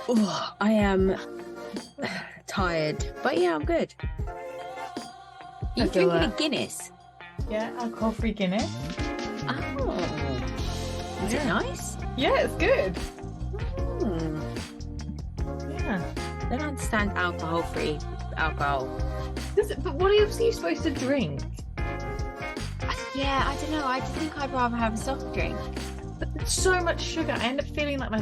Oh, I am tired, but yeah, I'm good. I You feel drinking a that. Guinness? Yeah, alcohol-free Guinness. Oh, is it Yeah. nice? Yeah, it's good. Hmm. Yeah. I don't understand alcohol-free alcohol. But what else are you supposed to drink? Yeah, I don't know. I think I'd rather have a soft drink. But there's so much sugar. I end up feeling like my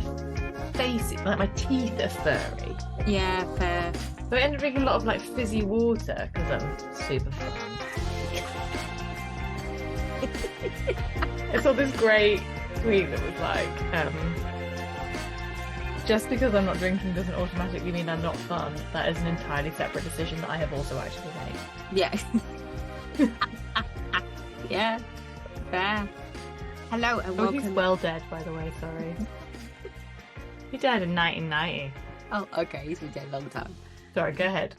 face, like my teeth are furry. Yeah, fair. So I end up drinking a lot of like fizzy water because I'm super fun. I saw this great tweet that was like, just because I'm not drinking doesn't automatically mean I'm not fun. That is an entirely separate decision that I have also actually made. Yeah. Yeah, fair. Hello and Oh, welcome. he's well dead, by the way, sorry. He died in 1990. Oh, okay. He's been dead a long time. Sorry, go ahead.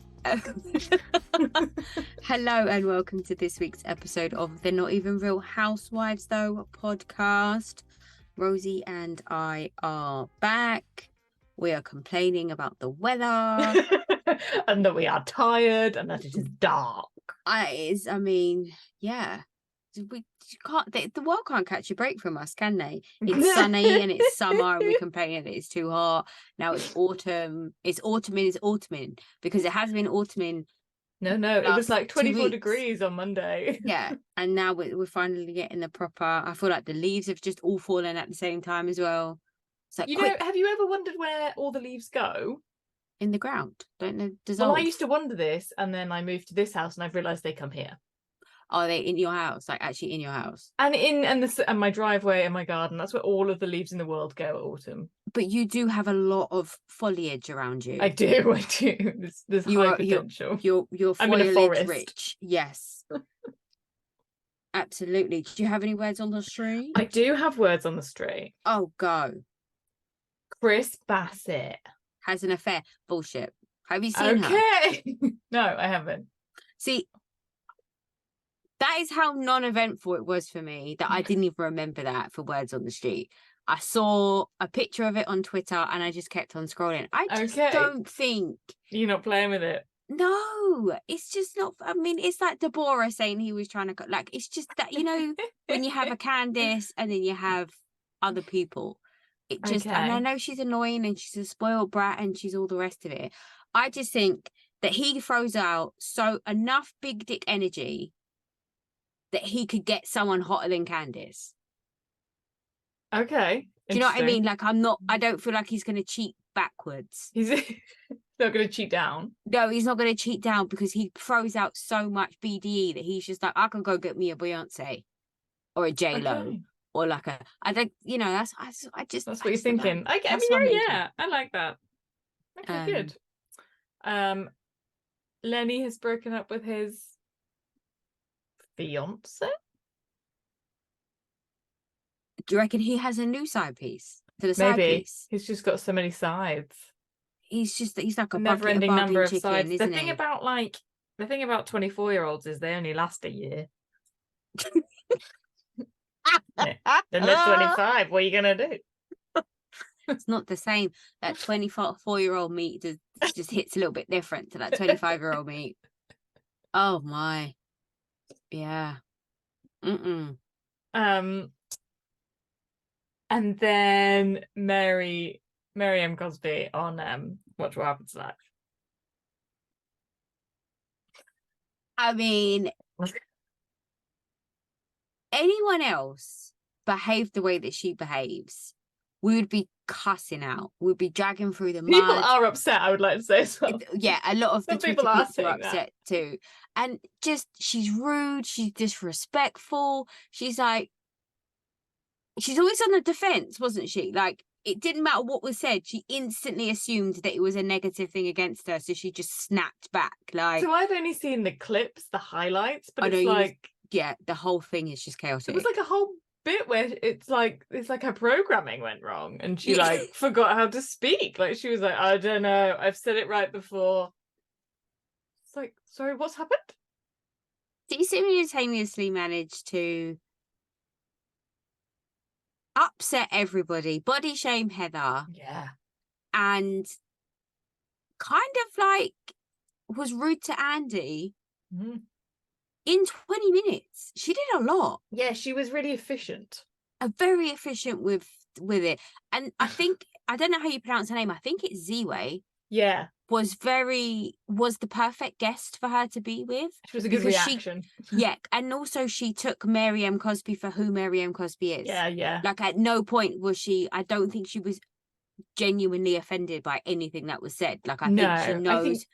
Hello and welcome to this week's episode of the Not Even Real Housewives though podcast. Rosie and I are back. We are complaining about the weather. And that we are tired and that it is dark. Yeah. We can't. The world can't catch a break from us, can they? It's sunny and it's summer, and we complain that it's too hot. Now it's autumn. It's autumn because it has been autumn. No, it was like 24 weeks. degrees on Monday. Yeah, and now we're finally getting the proper. I feel like the leaves have just all fallen at the same time as well. It's like have you ever wondered where all the leaves go? In the ground, don't they dissolve? Well, I used to wonder this, and then I moved to this house, and I've realised they come here. Are they in your house? Like actually in your house? And my driveway and my garden. That's where all of the leaves in the world go at autumn. But you do have a lot of foliage around you. I do. There's high potential. You're I'm in a foliage forest. rich. Yes. Absolutely. Do you have any words on the street? I do have words on the street. Oh, go. Chris Bassett Has an affair. Bullshit. Have you seen her? Okay. No, I haven't. See, that is how non-eventful it was for me that I didn't even remember that for words on the street. I saw a picture of it on Twitter and I just kept on scrolling. I just don't think... You're not playing with it? No, it's just not... I mean, it's like Deborah saying he was trying to... Like, it's just that, you know, when you have a Candice and then you have other people. It just... And I know she's annoying and she's a spoiled brat and she's all the rest of it. I just think that he throws out enough big dick energy that he could get someone hotter than Candice. Okay. Do you know what I mean? Like, I don't feel like he's going to cheat backwards. He's not going to cheat down. No, he's not going to cheat down because he throws out so much BDE that he's just like, I can go get me a Beyonce or a J-Lo or like I think, you know, that's what you're thinking. Yeah, I like that. Okay, good. Lenny has broken up with his fiance. Do you reckon he has a new side piece to the Maybe. side piece? He's just got so many sides. He's like a never-ending number of chicken, sides. Isn't the thing about 24-year-olds is they only last a year. Then they're 25. What are you gonna do? It's not the same. That 24-year-old meat just hits a little bit different to that 25-year-old meat. Oh my. Yeah. And then Miriam Cosby on Watch What Happens Next. I mean, anyone else behaved the way that she behaves, we would be cussing out. We'd be dragging through the mud. People are upset, I would like to say as well. Yeah, a lot of the people are upset too. And just, she's rude, she's disrespectful. She's always on the defense, wasn't she? Like, it didn't matter what was said. She instantly assumed that it was a negative thing against her, so she just snapped back. Like, so I've only seen the clips, the highlights, but it's like... Yeah, the whole thing is just chaotic. It was like a whole bit where it's like her programming went wrong and she like forgot how to speak. Like, she was like, I don't know, I've said it right before. It's like, sorry, what's happened? She simultaneously managed to upset everybody, body shame Heather. Yeah. and kind of like was rude to Andy in 20 minutes. She did a lot. Yeah, she was really efficient. Very efficient with it. And I think, I don't know how you pronounce her name. I think it's Ziwe. Yeah. Was the perfect guest for her to be with. She was a good reaction. Yeah. And also she took Mary M. Cosby for who Mary M. Cosby is. Yeah. Like at no point was she, I don't think she was genuinely offended by anything that was said. Like I think she knows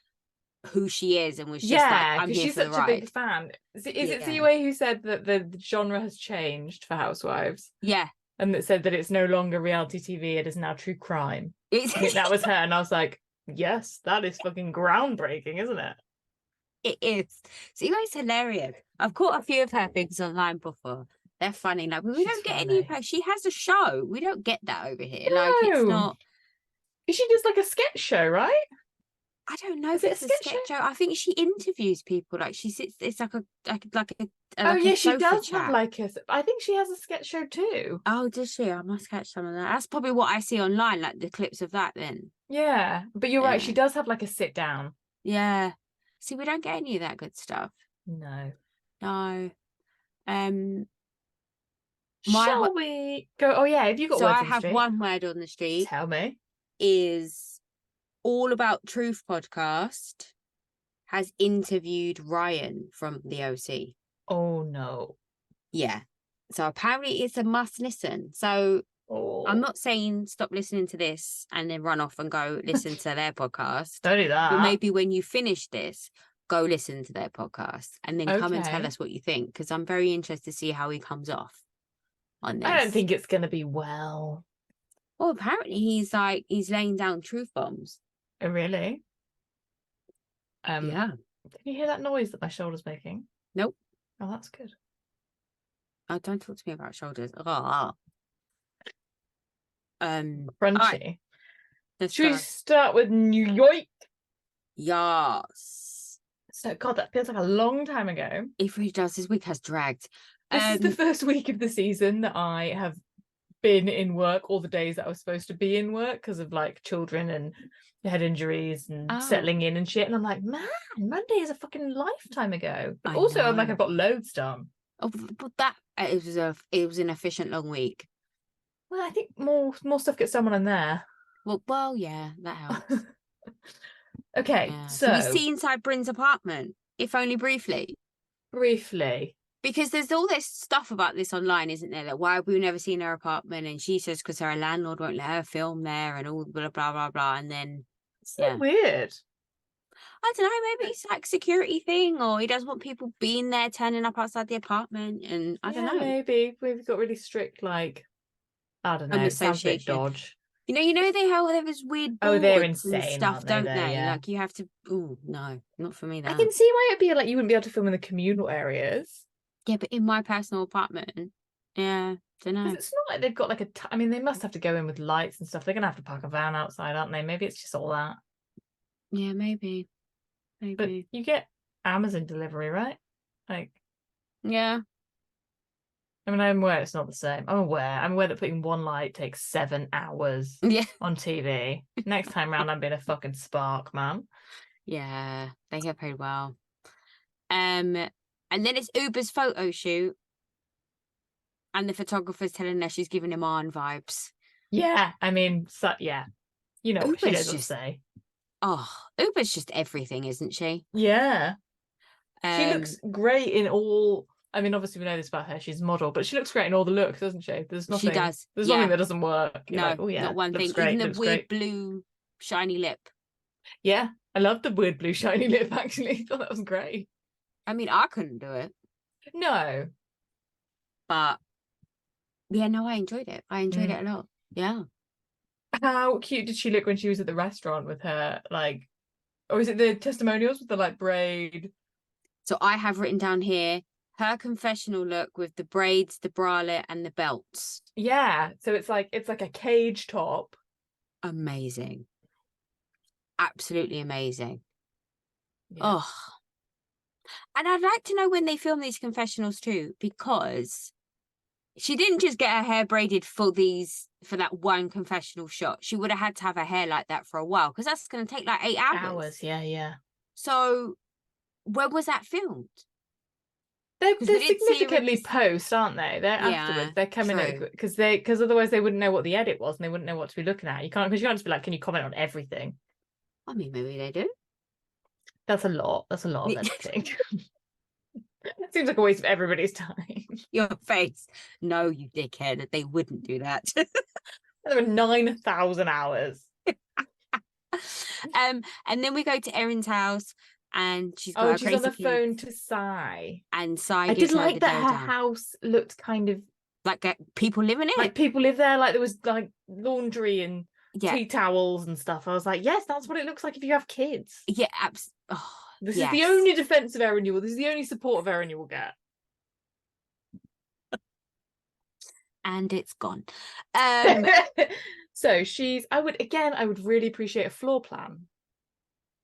who she is and was just like, I'm here for the ride. She's such a big fan. Is it Ziwe who said that the genre has changed for Housewives? Yeah. And that said that it's no longer reality TV, it is now true crime. I think that was her, and I was like, yes, that is fucking groundbreaking, isn't it? It is. Ziwe's hilarious. I've caught a few of her things online before. They're funny. Like we don't get any. She has a show. We don't get that over here. No. Like it's not. She does like a sketch show, right? I don't know if it's a sketch show. I think she interviews people. Like she sits. It's like a she does chat. have like a. I think she has a sketch show too. Oh, does she? I must catch some of that. That's probably what I see online, like the clips of that. Then. Yeah, but you're right. She does have like a sit down. Yeah. See, we don't get any of that good stuff. No. Shall we go? Oh yeah, have you got? So words I on the have street? one word on the street. Tell me. Is All About Truth podcast has interviewed Ryan from the OC. Oh no. Yeah. So apparently it's a must listen. So I'm not saying stop listening to this and then run off and go listen to their podcast. Don't do that. But maybe when you finish this, go listen to their podcast and then come and tell us what you think, because I'm very interested to see how he comes off on this. I don't think it's going to be well. Well, apparently he's laying down truth bombs. Oh, really? Yeah. Can you hear that noise that my shoulder's making? Nope. Oh, that's good. Oh, don't talk to me about shoulders. Crunchy. Right. Should we start with New York? Yes. So, God, that feels like a long time ago. It really does. This week has dragged. This is the first week of the season that I have been in work all the days that I was supposed to be in work because of like children and head injuries and settling in and shit. And I'm like, man, Monday is a fucking lifetime ago. But also, I'm like, I've got loads done. Oh, but it was an efficient long week. Well, I think more stuff gets done when I'm there. Well, yeah, that helps. Okay, yeah. so we see inside Bryn's apartment, if only briefly. Briefly. Because there's all this stuff about this online, isn't there? Like, why have we never seen her apartment? And she says because her landlord won't let her film there and all blah, blah, blah, blah. And then, it's so weird. I don't know, maybe it's like security thing, or he doesn't want people being there, turning up outside the apartment. And I don't know. Maybe we've got really strict, like, I don't know, sounds a bit dodge. You know they have there was weird boards they're insane and stuff, don't they? Yeah. Like you have to. Oh no, not for me. That I can see why it'd be like you wouldn't be able to film in the communal areas. Yeah, but in my personal apartment, yeah, don't know. It's not like they've got like I mean, they must have to go in with lights and stuff. They're gonna have to park a van outside, aren't they? Maybe it's just all that. Yeah, maybe. But you get Amazon delivery, right? Like, yeah. I mean, I'm aware it's not the same. I'm aware that putting one light takes 7 hours on TV. Next time round, I'm being a fucking spark, man. Yeah, they get paid well. And then it's Uber's photo shoot. And the photographer's telling her she's giving him on vibes. Yeah, I mean, yeah. You know what she knows what to say. Oh, Uber's just everything, isn't she? Yeah. She looks great in all... I mean, obviously we know this about her. She's a model, but she looks great in all the looks, doesn't she? There's nothing. She does. There's nothing that doesn't work. You're no, like, oh yeah, not one thing. Great, even the weird blue shiny lip. Yeah, I love the weird blue shiny lip. Actually, I thought that was great. I mean, I couldn't do it. No, but yeah, no, I enjoyed it. I enjoyed it a lot. Yeah. How cute did she look when she was at the restaurant with her like, or is it the testimonials with the like braid? So I have written down here her confessional look with the braids, the bralette, and the belts. Yeah. So it's like a cage top. Amazing. Absolutely amazing. Yeah. Oh. And I'd like to know when they film these confessionals too, because She didn't just get her hair braided for that one confessional shot. She would have had to have her hair like that for a while, because that's going to take like 8 hours. Yeah. So when was that filmed? They're significantly post, aren't they? They're afterwards. They're coming in because otherwise they wouldn't know what the edit was and they wouldn't know what to be looking at. You can't just be like, can you comment on everything? I mean, maybe they do. That's a lot. That's a lot of editing. It seems like a waste of everybody's time. Your face. No, you dickhead. They wouldn't do that. There were 9,000 hours. And then we go to Erin's house, and she's on the phone to Sai. And Sai I did like that her house looked kind of like people living in it. Like people live there. Like there was like laundry and tea towels and stuff. I was like, yes, that's what it looks like if you have kids. Yeah, this is the only defense of Erin you will. This is the only support of Erin you will get. And it's gone. So I would really appreciate a floor plan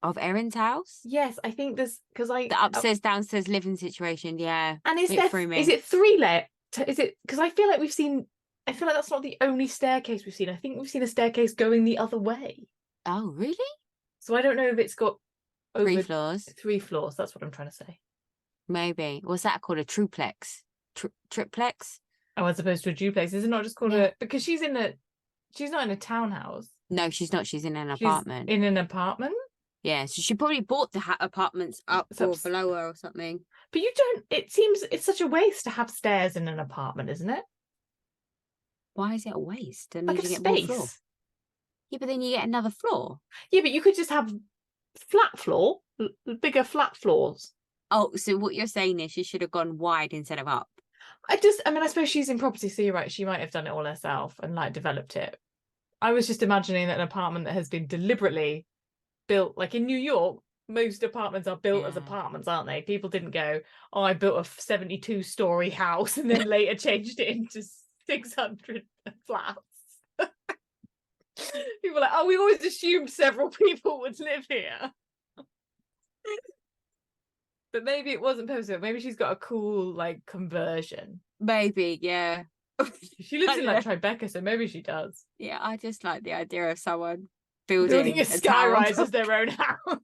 of Erin's house. Yes, I think there's the upstairs downstairs living situation. Yeah, and is it 3 layer? Is it because I feel like that's not the only staircase we've seen. I think we've seen a staircase going the other way. Oh, really? So I don't know if it's got 3 floors. 3 floors. That's what I'm trying to say. Maybe. What's that called? A triplex? Triplex? Oh, as opposed to a duplex. Is it not just called because she's not in a townhouse. No, she's not. She's in an apartment. In an apartment? Yeah, so she probably bought the apartments up or below her or something. But it seems it's such a waste to have stairs in an apartment, isn't it? Why is it a waste? That like means a you get more space. floor. Yeah, but then you get another floor. Yeah, but you could just have flat floor, bigger flat floors. Oh, so what you're saying is she should have gone wide instead of up. I suppose she's in property, so you're right. She might have done it all herself and like developed it. I was just imagining that an apartment that has been deliberately built, like in New York, most apartments are built as apartments, aren't they? People didn't go, oh, I built a 72-story house and then later changed it into 600 flats. People are like, oh, we always assumed several people would live here. But maybe it wasn't purposeful. Maybe she's got a cool like conversion. Maybe, yeah. She lives in like Tribeca, so maybe she does. Yeah, I just like the idea of someone building a skyrise as their own house.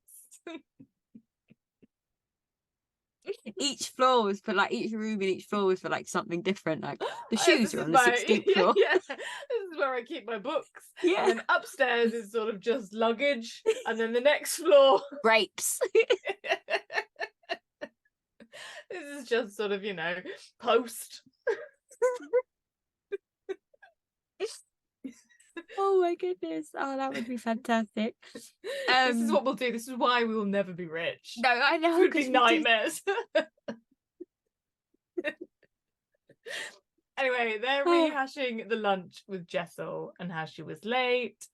Each floor was for like each room in each floor was for like something different. Like the shoes are on the 16th floor. Yeah, this is where I keep my books. Yeah. And then upstairs is sort of just luggage, and then the next floor grapes. This is just sort of, post. Oh my goodness. Oh, that would be fantastic. This is what we'll do. This is why we will never be rich. No, I know. It would be nightmares. Anyway, they're rehashing the lunch with Jessel and how she was late.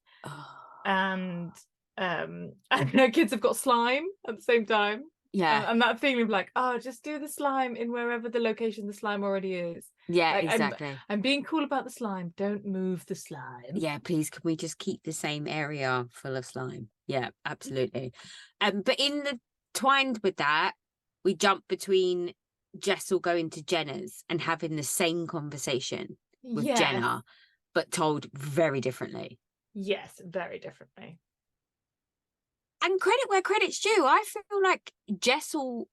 And her kids have got slime at the same time. Yeah. And that feeling of like, oh, just do the slime in wherever the location the slime already is. Yeah, like, exactly. I'm being cool about the slime. Don't move the slime. Yeah, please, can we just keep the same area full of slime? Yeah, absolutely. But twined with that, we jump between Jessel going to Jenna's and having the same conversation with Jenna, but told very differently. Yes, very differently. And credit where credit's due. I feel like Jessel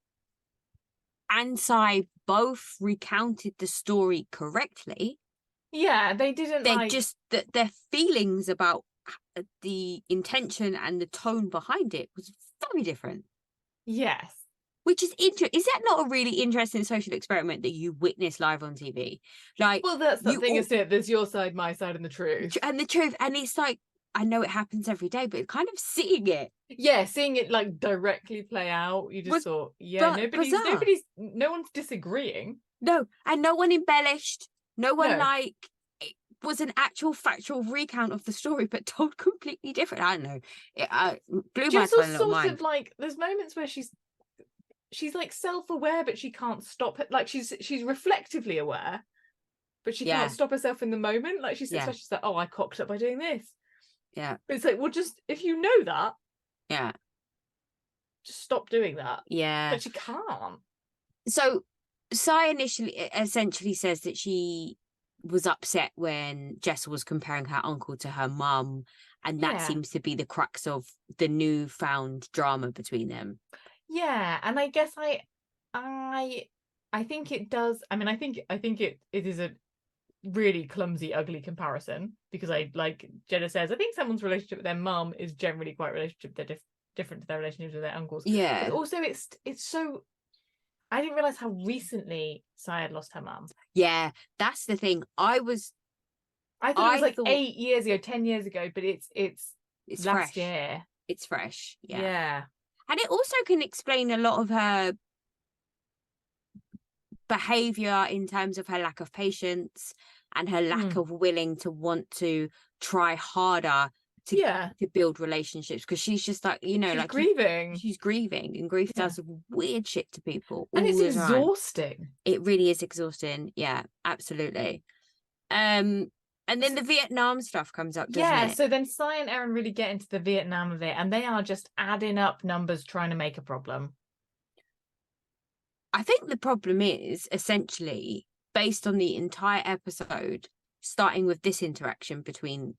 and Sai both recounted the story correctly. Yeah, they didn't just that their feelings about the intention and the tone behind it was very different. Yes. Which is interesting. Is that not a really interesting social experiment that you witness live on TV? Like, well, that's the thing, isn't it? There's your side, my side, and the truth. And the truth. And it's like, I know it happens every day, but kind of seeing it. Yeah, seeing it like directly play out. You just thought, yeah, no one's disagreeing. No, and no one embellished. No one it was an actual factual recount of the story, but told completely different. I don't know. It blew my sort of like, there's moments where she's like self-aware, but she can't stop it. Like she's reflectively aware, but she can't stop herself in the moment. Like she's like, oh, I cocked up by doing this. Yeah. But it's like, well, just if you know that, just stop doing that. Yeah. But she can't. So Sai essentially says that she was upset when Jess was comparing her uncle to her mum, and that seems to be the crux of the newfound drama between them. Yeah, and I guess I think it does. I mean, I think it is a really clumsy, ugly comparison, because I, like Jenna says, I think someone's relationship with their mum is generally quite relationship. They're different to their relationships with their uncles. Yeah. But also it's so, I didn't realize how recently Sayed lost her mum. Yeah, that's the thing. I thought it was like 8 years ago, 10 years ago, but it's last fresh. year. It's fresh. Yeah. And it also can explain a lot of her behavior in terms of her lack of patience and her lack of willing to want to try harder to build relationships, because she's just like, you know, she's like grieving. She's grieving, and grief does weird shit to people all and it's the exhausting time. It really is exhausting. Yeah, absolutely. And then the Vietnam stuff comes up, doesn't it? So then Sai and Erin really get into the Vietnam of it, and they are just adding up numbers trying to make a problem. I think the problem is essentially based on the entire episode, starting with this interaction between,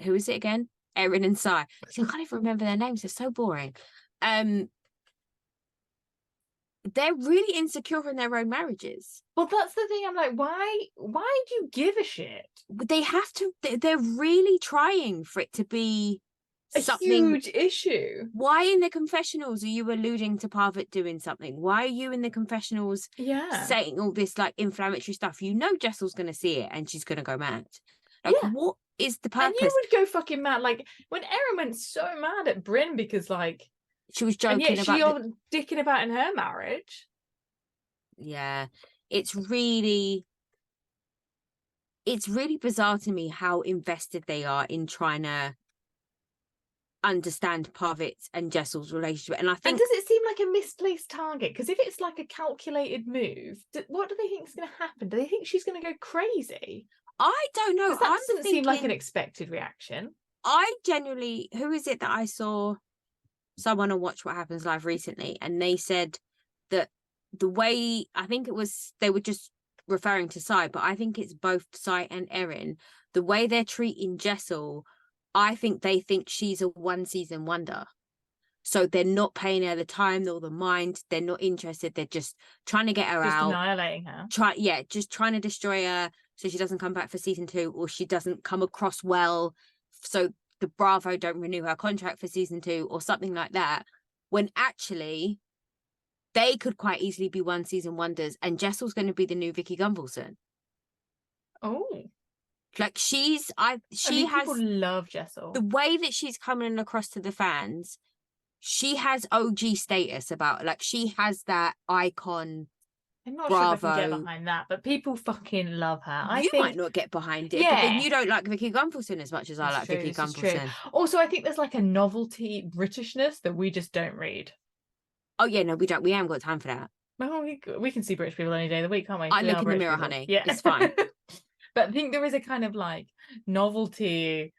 who is it again? Erin and Sai. I can't even remember their names. They're so boring. They're really insecure in their own marriages. Well, that's the thing. I'm like, why do you give a shit? They have to. They're really trying for it to be something, a huge issue. Why in the confessionals are you alluding to Parvati doing something? Why are you in the confessionals saying all this like inflammatory stuff? You know Jessel's going to see it and she's going to go mad. Like, what is the purpose? And you would go fucking mad. Like, when Erin went so mad at Bryn because, like, she was joking about she dicking about in her marriage. Yeah, it's really bizarre to me how invested they are in trying to understand Parvati's and Jessel's relationship. And I think, and does it seem like a misplaced target? Because if it's like a calculated move, what do they think is going to happen? Do they think she's going to go crazy? I don't know. That doesn't seem like an expected reaction. I genuinely, who is it that I saw someone on Watch What Happens Live recently, and they said that the way, I think it was, they were just referring to Sai, but I think it's both Sai and Erin, the way they're treating Jessel, I think they think she's a one-season wonder. So they're not paying her the time or the mind. They're not interested. They're just trying to get her just out. Annihilating her. Just trying to destroy her so she doesn't come back for season 2, or she doesn't come across well, so the Bravo don't renew her contract for season 2 or something like that, when actually they could quite easily be one-season wonders, and Jessel's going to be the new Vicky Gunvalson. Oh. Like, she has, people love Jessel. The way that she's coming across to the fans, she has OG status about, like, she has that icon. I'm not sure if I can get behind that, but people fucking love her. I think might not get behind it, but then you don't like Vicky Gunvalson as much as I like Vicky Gunvalson. Also, I think there's like a novelty Britishness that we just don't read. Oh yeah, no, we don't. We haven't got time for that. Well, we can see British people any day of the week, can't we? I look in the mirror, honey. Yeah, it's fine. But I think there is a kind of like novelty,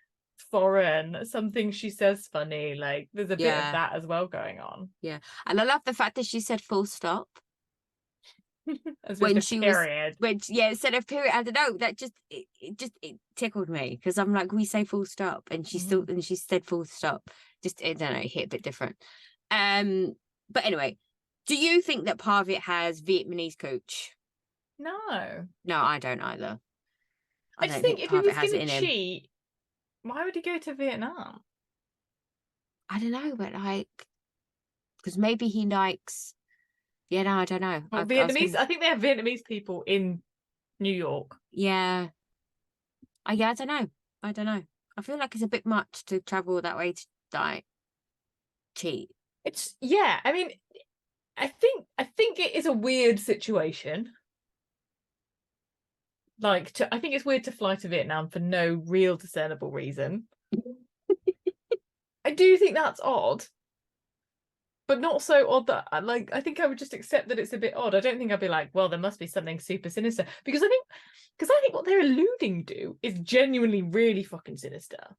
foreign, something she says funny. Like, there's a bit of that as well going on. Yeah, and I love the fact that she said full stop. When she period. Instead of period, I don't know, that it tickled me, because I'm like, we say full stop, and she said full stop. Just, I don't know, hit a bit different. But anyway, do you think that Parvati has Vietnamese cooch? No, I don't either. I just think if he was going to cheat, why would he go to Vietnam? I don't know, but like, because maybe he likes. Yeah, no, I don't know. Well, Vietnamese. I think they have Vietnamese people in New York. Yeah. I don't know. I feel like it's a bit much to travel that way to like cheat. I mean, I think it is a weird situation. Like, I think it's weird to fly to Vietnam for no real discernible reason. I do think that's odd. But not so odd that, like, I think I would just accept that it's a bit odd. I don't think I'd be like, well, there must be something super sinister. Because I think what they're alluding to is genuinely really fucking sinister.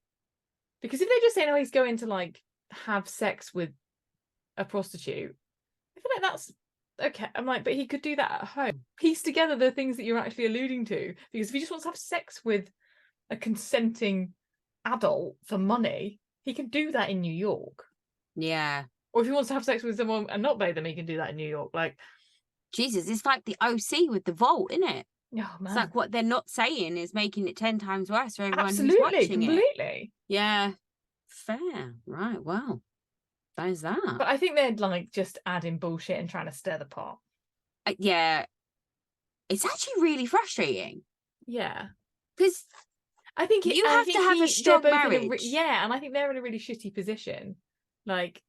Because if they're just saying, oh, he's going to, like, have sex with a prostitute, I feel like that's okay, I'm like, but he could do that at home. Piece together the things that you're actually alluding to. Because if he just wants to have sex with a consenting adult for money, he can do that in New York. Yeah. Or if he wants to have sex with someone and not pay them, he can do that in New York. Like, Jesus, it's like the OC with the vault, isn't it? oh man. It's like what they're not saying is making it 10 times worse for everyone who's Absolutely, watching completely. it. Yeah. Fair. Right. Well, there's that. But I think they're like just adding bullshit and trying to stir the pot. Yeah. It's actually really frustrating. Yeah. Because I think you have to have a strong marriage. Yeah, and I think they're in a really shitty position. Like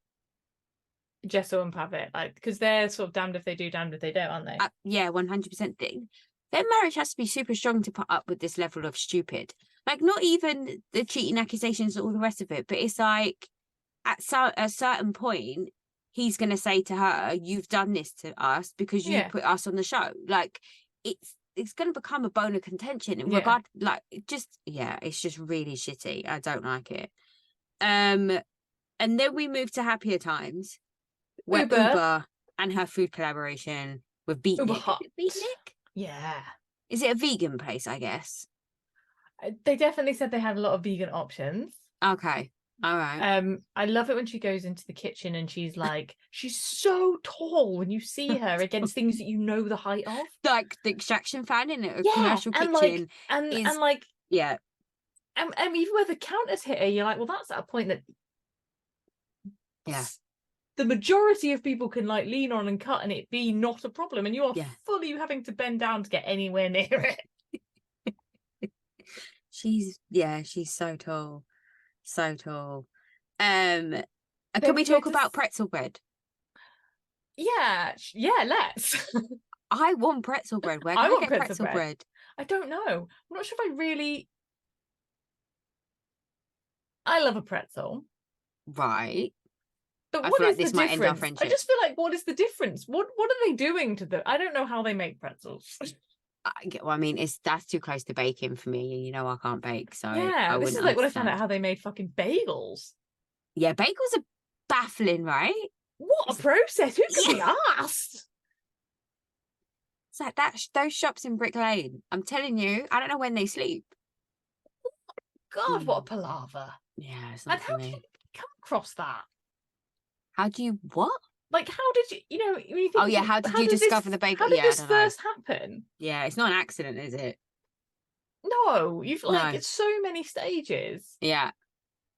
Jessel and Pavitt, like, because they're sort of damned if they do, damned if they don't, aren't they? Yeah, 100% thing. Their marriage has to be super strong to put up with this level of stupid. Like, not even the cheating accusations and all the rest of it, but it's like at a certain point, he's going to say to her, "You've done this to us because you put us on the show." Like, it's going to become a bone of contention in regard. Like, it's just really shitty. I don't like it. And then we move to Happier Times, where Uber and her food collaboration with Beatnik. Beatnik? Yeah. Is it a vegan place, I guess? They definitely said they had a lot of vegan options. Okay. All right. I love it when she goes into the kitchen and she's like, she's so tall when you see her against things that you know the height of. Like the extraction fan in a commercial kitchen. Yeah. And even where the counters hit her, you're like, well, that's at a point that the majority of people can like lean on and cut and it be not a problem, and you are fully having to bend down to get anywhere near it. She's so tall. Can we talk about pretzel bread? Yeah, let's. I want pretzel bread. Where can I get pretzel bread? I don't know. I'm not sure if I love a pretzel. Right. But what is the difference? I just feel like, what is the difference? What are they doing to I don't know how they make pretzels. I mean, that's too close to baking for me, and you know I can't bake, so yeah. This is like when I found out how they made fucking bagels. Yeah, bagels are baffling, right? What a process! Who could be asked? It's like those shops in Brick Lane. I'm telling you, I don't know when they sleep. God, what a palaver! Yeah, it's not for me. How did you come across that? How do you what? Like, how did you know? When you think, how did you discover the bagel? How did this first happen? Yeah, it's not an accident, is it? No, you've it's so many stages. Yeah.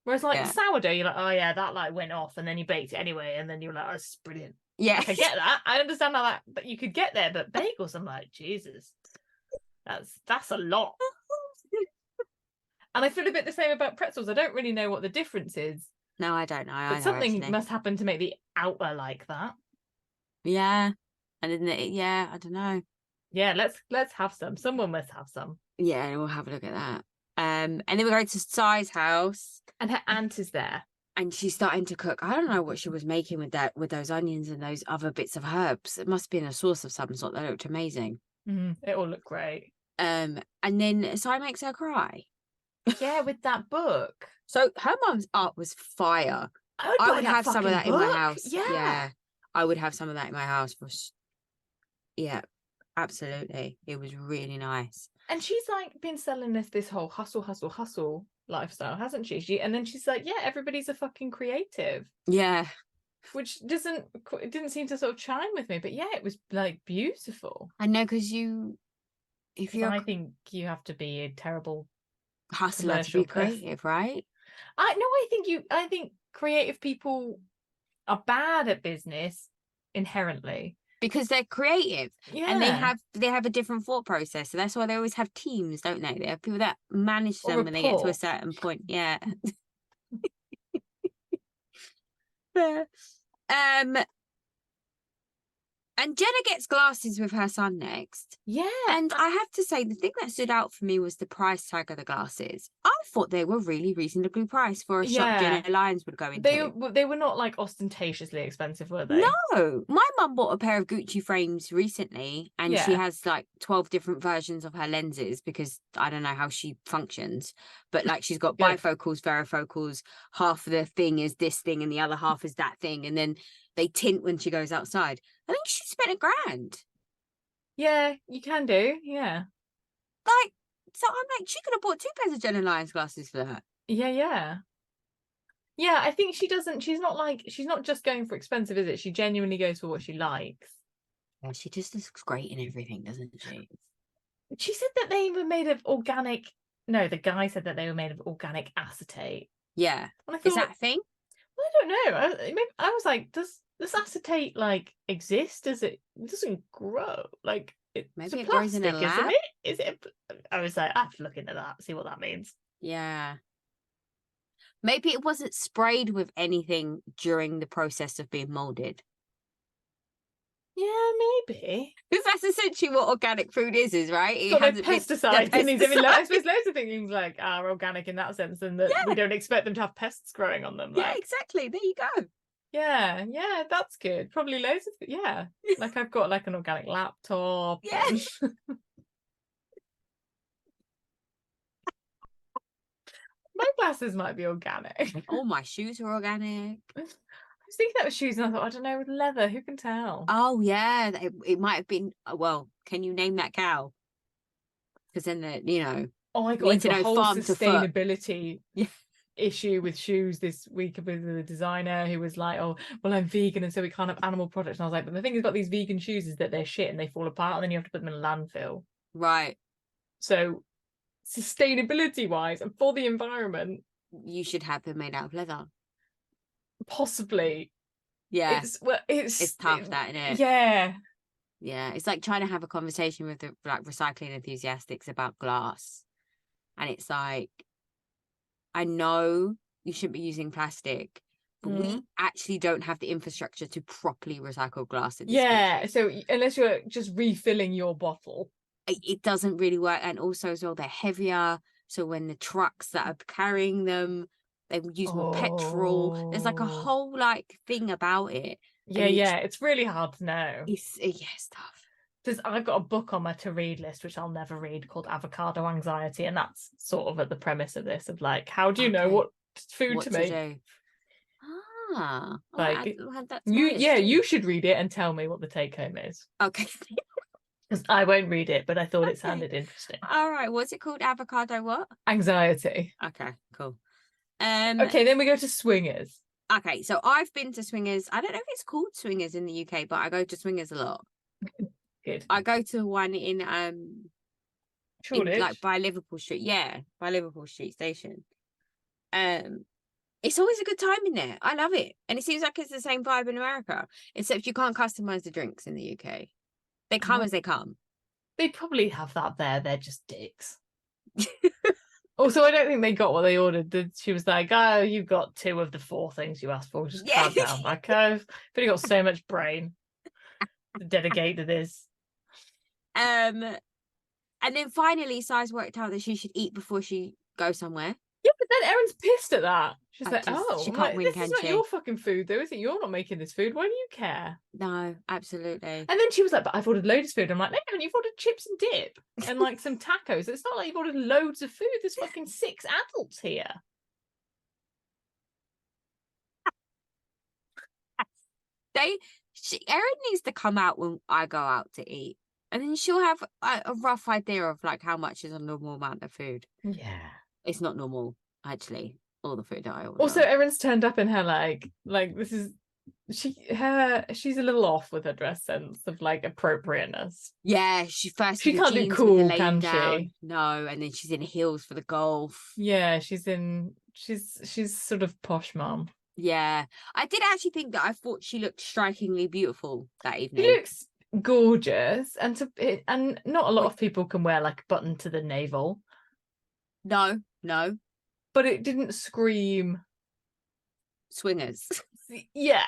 Whereas like sourdough, you're like, oh yeah, that like went off, and then you baked it anyway, and then you're like, oh, this is brilliant. Yeah, like, I get that. I understand how that you could get there, but bagels, I'm like, Jesus, that's a lot. And I feel a bit the same about pretzels. I don't really know what the difference is. No, I don't know. But something must happen to make the outer like that. Yeah, and isn't it? Yeah, I don't know. Yeah, let's have some. Someone must have some. Yeah, and we'll have a look at that. And then we go to Sai's house, and her aunt is there, and she's starting to cook. I don't know what she was making with those onions and those other bits of herbs. It must have been a sauce of some sort that looked amazing. It all looked great. And then Sai makes her cry. Yeah, with that book. So her mum's art was fire. I would have some of that in my house. Yeah, I would have some of that in my house. Yeah, absolutely. It was really nice. And she's like been selling us this whole hustle lifestyle, hasn't she? And then she's like, yeah, everybody's a fucking creative. Yeah. Which it didn't seem to sort of chime with me, but yeah, it was like beautiful. I know, because I think you have to be a terrible hustler to be creative, right? I think creative people are bad at business inherently because they're creative, and they have a different thought process, so that's why they always have teams, don't they? They have people that manage them when they get to a certain point. Yeah. And Jenna gets glasses with her son next. Yeah. And I have to say, the thing that stood out for me was the price tag of the glasses. I thought they were really reasonably priced for a shop Jenna Lyons would go into. They were not like ostentatiously expensive, were they? No. My mum bought a pair of Gucci frames recently, and she has like 12 different versions of her lenses because I don't know how she functions. But like she's got bifocals, varifocals, half of the thing is this thing and the other half is that thing. And then they tint when she goes outside. I think she spent $1,000. Yeah, you can do. Yeah. Like, so I'm like, she could have bought 2 pairs of Jenna Lyons glasses for that. Yeah. Yeah, I think she's not just going for expensive, is it? She genuinely goes for what she likes. Yeah, she just looks great in everything, doesn't she? She said that they were made of organic. No, the guy said that they were made of organic acetate. Yeah. And I thought, Is that a thing? Well, I don't know. I was like, does acetate like exist? It doesn't grow? Like it's Maybe a it grows in a plastic, lab? isn't it? Is it? I was like, I have to look into that, see what that means. Yeah. Maybe it wasn't sprayed with anything during the process of being molded. Yeah, maybe. Because that's essentially what organic food is, right? It's got no pesticides. I suppose loads of things like are organic in that sense, and that we don't expect them to have pests growing on them. Yeah, exactly. There you go. Yeah, that's good. Probably loads of like I've got like an organic laptop. Yeah. My glasses might be organic. Oh, my shoes are organic. I was thinking that was shoes, and I thought, I don't know, with leather, who can tell? Oh yeah, it might have been. Well, can you name that cow? Because then Oh, I got into a whole farm sustainability issue with shoes this week with a designer who was like, oh, well, I'm vegan and so we can't have animal products. And I was like, but the thing about these vegan shoes is that they're shit and they fall apart and then you have to put them in a landfill. Right. So sustainability wise and for the environment, you should have them made out of leather. Possibly. Yeah. It's tough, that, isn't it? Yeah. Yeah. It's like trying to have a conversation with the like recycling enthusiasts about glass. And it's like, I know you shouldn't be using plastic, but we actually don't have the infrastructure to properly recycle glass in this country. So unless you're just refilling your bottle, it doesn't really work. And also as well, they're heavier. So when the trucks that are carrying them, they use more petrol. There's like a whole like thing about it. Yeah, it's really hard to know. It's tough. Because I've got a book on my to-read list, which I'll never read, called Avocado Anxiety, and that's sort of at the premise of this, of like, how do you know what food to make? Do? Like, that's you should read it and tell me what the take-home is. Okay. Because I won't read it, but I thought it sounded interesting. All right, what's it called? Avocado what? Anxiety. Okay, cool. Okay, then we go to Swingers. Okay, so I've been to Swingers. I don't know if it's called Swingers in the UK, but I go to Swingers a lot. Good. I go to one in Shoreditch? like by Liverpool Street. Yeah, by Liverpool Street Station. It's always a good time in there. I love it. And it seems like it's the same vibe in America, except you can't customize the drinks in the UK. They come as they come. They probably have that there. They're just dicks. Also, I don't think they got what they ordered. She was like, oh, you've got 2 of the 4 things you asked for. Just calm down. Like, I've only got so much brain to dedicate to this. And then finally, Si's worked out that she should eat before she goes somewhere. Yeah, but then Erin's pissed at that. She's like, she can't win, this is not your fucking food, though, is it? You're not making this food. Why do you care? No, absolutely. And then she was like, but I've ordered loads of food. I'm like, no, you've ordered chips and dip and like some tacos. It's not like you've ordered loads of food. There's fucking 6 adults here. Erin needs to come out when I go out to eat. And then she'll have a rough idea of like how much is a normal amount of food. Yeah. It's not normal, actually, all the food that I order. Also, Erin's turned up in her like this is she's a little off with her dress sense of like appropriateness. Yeah, she can't do cool, can she? No, and then she's in heels for the golf. Yeah, she's sort of posh mom. Yeah, I did actually think that I thought she looked strikingly beautiful that evening. She looks gorgeous, and not a lot of people can wear like a button to the navel. No. But it didn't scream Swingers. Yeah.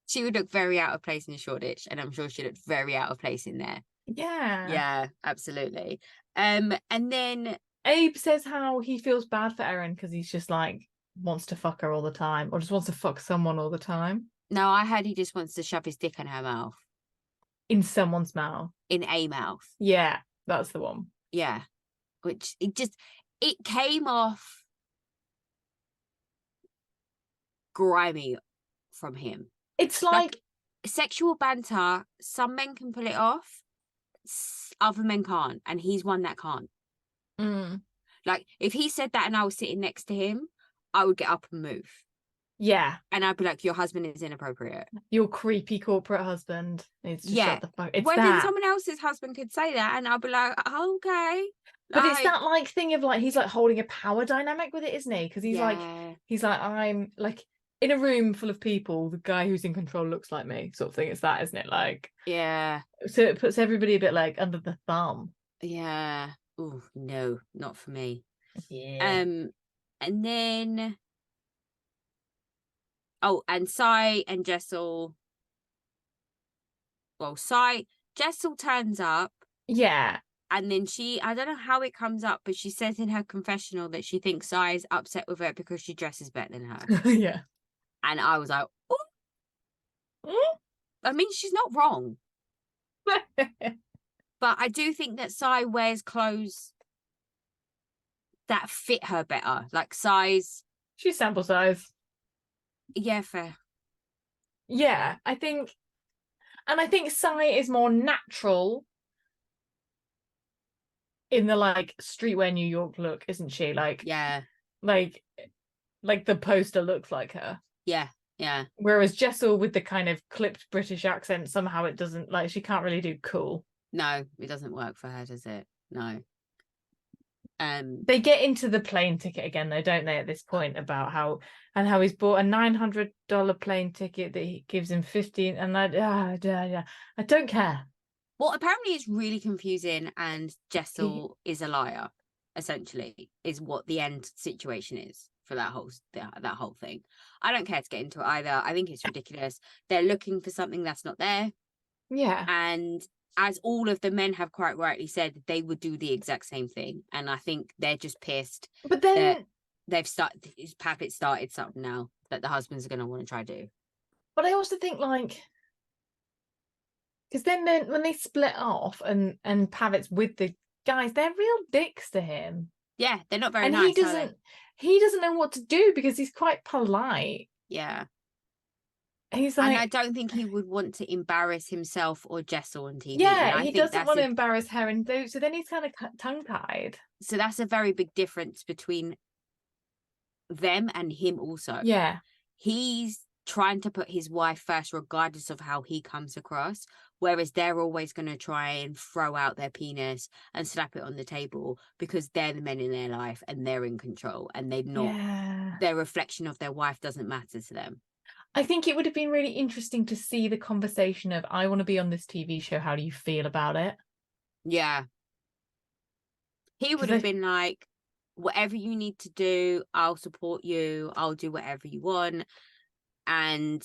She would look very out of place in Shoreditch, and I'm sure she looked very out of place in there. Yeah, absolutely. And then Abe says how he feels bad for Erin because he's just like wants to fuck her all the time, or just wants to fuck someone all the time. No, I heard he just wants to shove his dick in her mouth. In someone's mouth. In a mouth. Yeah, that's the one. Yeah. Which it came off grimy from him. It's like sexual banter, some men can pull it off, other men can't, and he's one that can't. Like, if he said that and I was sitting next to him, I would get up and move. Yeah. And I'd be like, your husband is inappropriate. Your creepy corporate husband needs to shut the fuck. It's then someone else's husband could say that, and I'd be like, oh, okay. But it's that like thing of like he's like holding a power dynamic with it, isn't he? Because he's like I'm like in a room full of people, the guy who's in control looks like me, sort of thing. It's that, isn't it? Like, yeah. So it puts everybody a bit like under the thumb. Yeah. Oh no, not for me. Yeah. And then and Sai and Jessel. Well, Jessel turns up. Yeah. And then I don't know how it comes up, but she says in her confessional that she thinks Sai is upset with her because she dresses better than her. Yeah. And I was like, oh. I mean, she's not wrong. But I do think that Sai wears clothes that fit her better. Like size. She's sample size. Yeah, fair. Yeah, I think Sai is more natural in the like streetwear New York look, isn't she? Like, yeah, like the poster looks like her. Yeah. Whereas Jessel with the kind of clipped British accent, somehow it doesn't, like, she can't really do cool. No, it doesn't work for her, does it? No. They get into the plane ticket again, though, don't they? At this point, about how he's bought a $900 plane ticket that he gives him 15, and I don't care. Well, apparently it's really confusing, and Jessel is a liar. Essentially, is what the end situation is for that whole thing. I don't care to get into it either. I think it's ridiculous. They're looking for something that's not there. Yeah, and as all of the men have quite rightly said, they would do the exact same thing. And I think they're just pissed. But then Pappet started something now that the husbands are going to want to try to do. But I also think, like, because then when they split off and Pavitt's with the guys, they're real dicks to him. Yeah, they're not very nice. He doesn't know what to do because he's quite polite. Yeah. He's like, and I don't think he would want to embarrass himself or Jessel on TV. Yeah, he doesn't want to embarrass her, and so then he's kind of tongue-tied. So that's a very big difference between them and him also. Yeah. He's trying to put his wife first regardless of how he comes across, whereas they're always going to try and throw out their penis and slap it on the table because they're the men in their life and they're in control, and they're not, their reflection of their wife doesn't matter to them. I think it would have been really interesting to see the conversation of, I want to be on this TV show, how do you feel about it? Yeah. He would have been like, whatever you need to do, I'll support you, I'll do whatever you want. And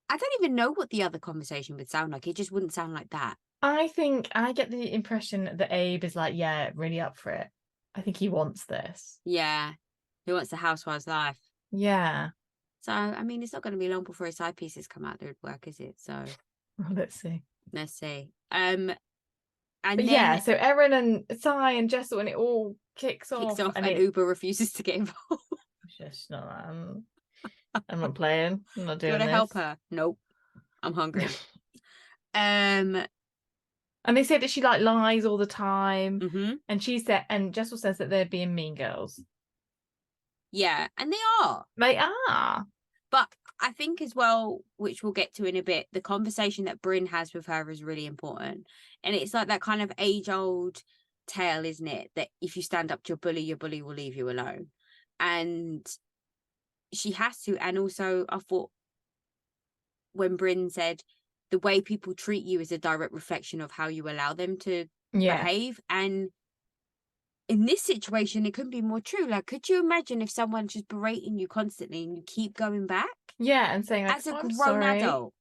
I don't even know what the other conversation would sound like. It just wouldn't sound like that. I think I get the impression that Abe is like, yeah, really up for it. I think he wants this. Yeah. He wants the housewives life. Yeah. So, I mean, it's not going to be long before his side pieces come out. They would work, is it? So, well, let's see. And but then, yeah, so Erin and Sai and Jessel, and it all kicks off and Uber refuses to get involved. Just not. I'm not playing. I'm not doing this. Do you want to help her? Nope. I'm hungry. And they say that she like lies all the time. Mm-hmm. And Jessel says that they're being mean girls. Yeah, and they are. They are. But I think as well, which we'll get to in a bit, the conversation that Bryn has with her is really important. And it's like that kind of age-old tale, isn't it? That if you stand up to your bully will leave you alone. And she has to. And also, I thought when Bryn said, the way people treat you is a direct reflection of how you allow them to behave. And in this situation, it couldn't be more true. Like, could you imagine if someone's just berating you constantly and you keep going back? Yeah, and saying, like, as a grown adult.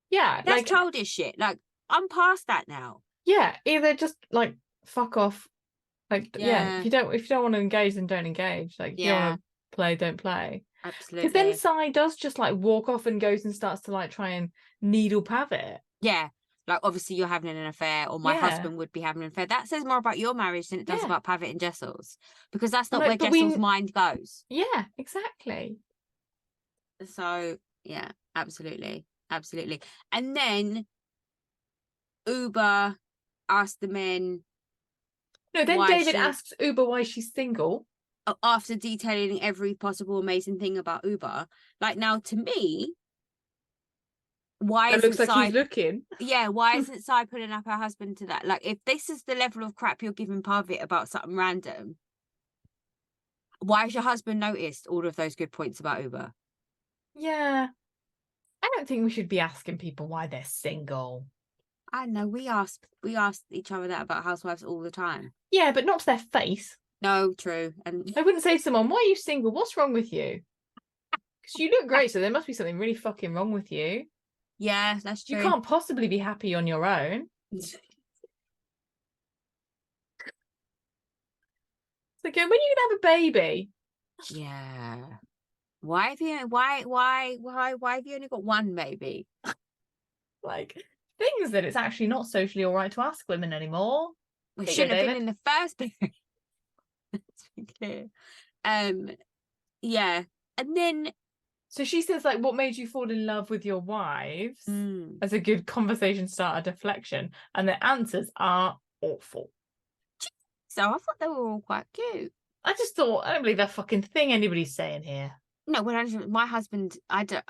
Yeah. That's like childish shit. Like, I'm past that now. Yeah, either just like fuck off. Like, if you don't want to engage, then don't engage. Like, if you don't want to play, don't play. Absolutely. Because then Sai does just like walk off and goes and starts to like try and needle Pavitt. Yeah. Like, obviously, you're having an affair, or my husband would be having an affair. That says more about your marriage than it does about Pavitt and Jessel's, because that's not where Jessel's mind goes. Yeah, exactly. So, yeah, absolutely. Absolutely. And then Uber asked the men. No, then David asks Uber why she's single. After detailing every possible amazing thing about Uber. Like, now, to me, why it looks like he's looking. Yeah, why isn't Sai putting up her husband to that? Like, if this is the level of crap you're giving Pavitt about something random, why has your husband noticed all of those good points about Uber? Yeah. I don't think we should be asking people why they're single. I know, we ask each other that about Housewives all the time. Yeah, but not to their face. No, true. And I wouldn't say to someone, why are you single? What's wrong with you? Because you look great, so there must be something really fucking wrong with you. Yeah, that's true. You can't possibly be happy on your own. It's like, when are you gonna have a baby? Yeah. Why have you only got one baby? Like, things that it's actually not socially all right to ask women anymore. We shouldn't have been in the first place. Let's be clear. Yeah. And then so she says, like, what made you fall in love with your wives? As a good conversation starter deflection. And the answers are awful. So I thought they were all quite cute. I just thought, I don't believe that fucking thing anybody's saying here. No, my husband, I don't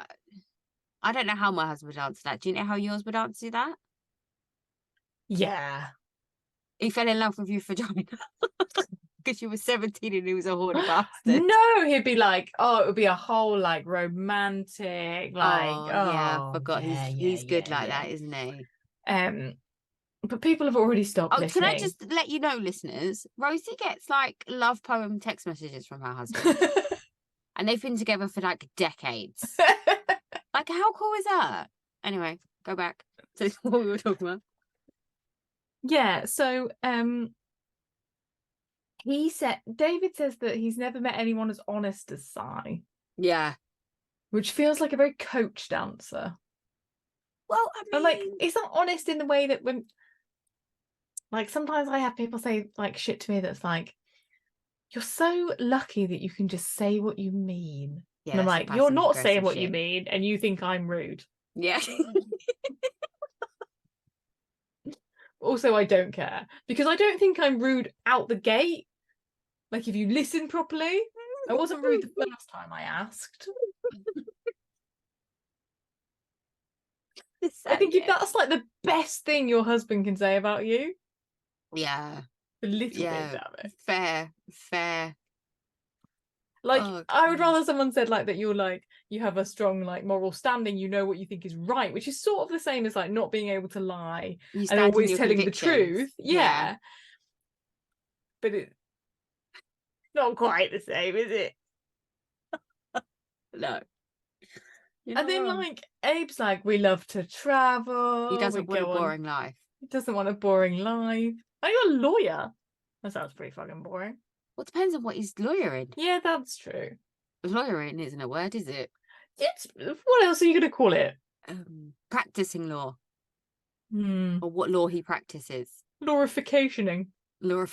know how my husband would answer that. Do you know how yours would answer that? Yeah. He fell in love with your vagina. Because you were 17 and he was a horny bastard. No, he'd be like, oh, it would be a whole like romantic, like, yeah, I forgot. He's good like that, isn't he? But people have already stopped listening. Can I just let you know, listeners, Rosie gets like love poem text messages from her husband. And they've been together for like decades. Like, how cool is that? Anyway, go back to what we were talking about. Yeah, so David says that he's never met anyone as honest as Sai. Yeah. Which feels like a very coached answer. Well, I mean, and like, it's not honest in the way that when, like, sometimes I have people say like shit to me that's like, you're so lucky that you can just say what you mean. Yeah, and I'm like, you're not saying what you mean, and you think I'm rude. Yeah. Also, I don't care, because I don't think I'm rude out the gate. Like, if you listen properly, I wasn't rude the first time I asked. I think if that's like the best thing your husband can say about you. Yeah. A little bit, damn it. Fair. Like, I would rather someone said like that you're like, you have a strong like moral standing, you know what you think is right, which is sort of the same as like not being able to lie and always telling the truth. Yeah. But it's not quite the same, is it? No. And then like Abe's like, we love to travel. He doesn't want a boring life. He doesn't want a boring life. Are you a lawyer? That sounds pretty fucking boring. Well, it depends on what he's lawyering. Yeah, that's true. Lawyering isn't a word, is it? It's, what else are you going to call it? Practicing law. Or what law he practices. Lawrificationing. No.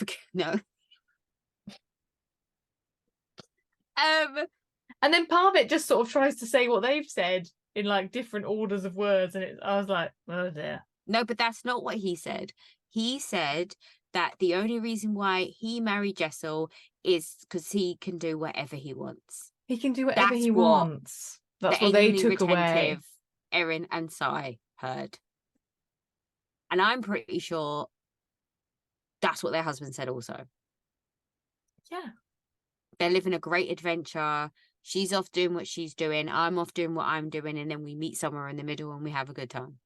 And then Pavitt just sort of tries to say what they've said in like different orders of words, and I was like, oh dear. No, but that's not what he said. He said that the only reason why he married Jessel is because he can do whatever he wants. He can do whatever he wants. That's what they took away. Erin and Sai heard. And I'm pretty sure that's what their husband said also. Yeah. They're living a great adventure. She's off doing what she's doing. I'm off doing what I'm doing. And then we meet somewhere in the middle and we have a good time.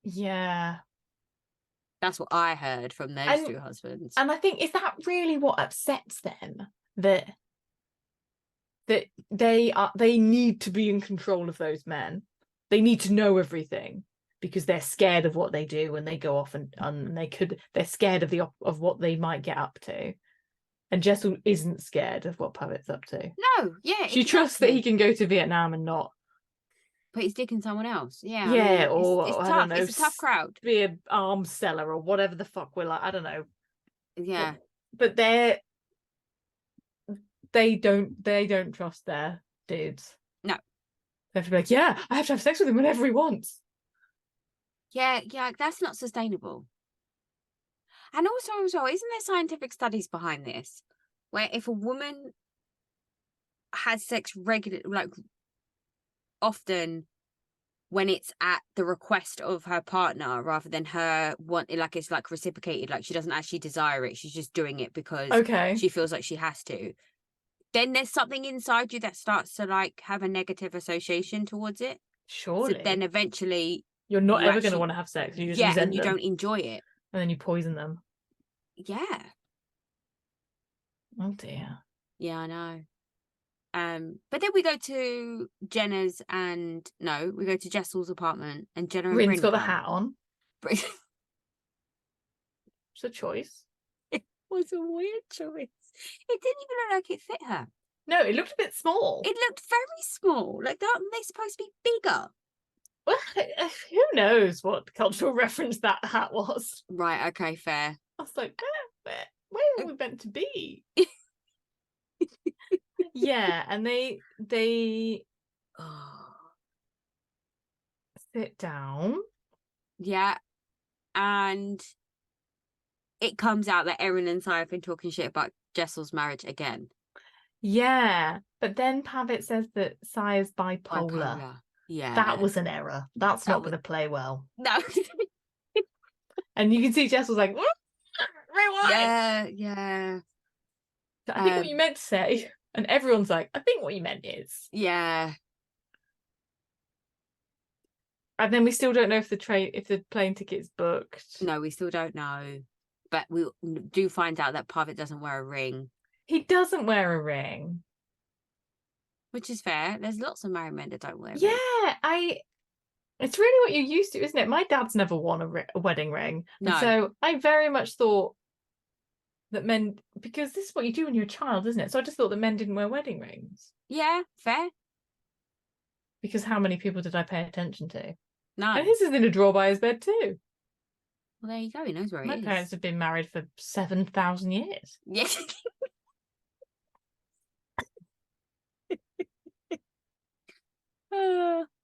Yeah. That's what I heard from those two husbands. And I think, is that really what upsets them? That they need to be in control of those men. They need to know everything because they're scared of what they do when they go off and they're scared of what they might get up to. And Jessel isn't scared of what Pavitt's up to. No, yeah. She trusts that he can go to Vietnam and not put his dick in someone else. Yeah, I Yeah, mean, or it's I tough. don't know, It's a tough crowd. be an arms seller or whatever the fuck we're like. I don't know. Yeah. But they don't trust their dudes. No. They have to be like, yeah, I have to have sex with him whenever he wants. Yeah, that's not sustainable. And also, isn't there scientific studies behind this? Where if a woman has sex regularly, like often, when it's at the request of her partner rather than her like it's like reciprocated, like she doesn't actually desire it, she's just doing it because she feels like she has to, then there's something inside you that starts to like have a negative association towards it. Surely. So then eventually you're not ever going to want to have sex. You just resent and you them. don't enjoy it. And then you poison them. Yeah. Oh dear. Yeah, I know. But then we go to Jenna's we go to Jessel's apartment and Jenna and Bryn's Bryn got the come. hat on. It's a choice. It was a weird choice. It didn't even look like it fit her. No, it looked a bit small. It looked very small. Like they're supposed to be bigger. Well, who knows what cultural reference that hat was? Right, okay, fair. I was like, where are we meant to be? Yeah, and they sit down. Yeah, and it comes out that Erin and Si have been talking shit about Jessel's marriage again. Yeah, but then Pavitt says that Si is bipolar. Yeah. That was an error. That's not going to play well. No. And you can see Jess was like, rewind. Yeah. I think what you meant to say. And everyone's like, I think what you meant is. Yeah. And then we still don't know if the plane ticket's booked. No, we still don't know. But we do find out that Pavitt doesn't wear a ring. He doesn't wear a ring. Which is fair. There's lots of married men that don't wear a ring. Yeah, it's really what you're used to, isn't it? My dad's never worn a wedding ring. No. And so I very much thought that men, because this is what you do when you're a child, isn't it? So I just thought that men didn't wear wedding rings. Yeah, fair. Because how many people did I pay attention to? No. And his is in a drawer by his bed too. Well, there you go. He knows where he is. My parents have been married for 7,000 years. Yeah.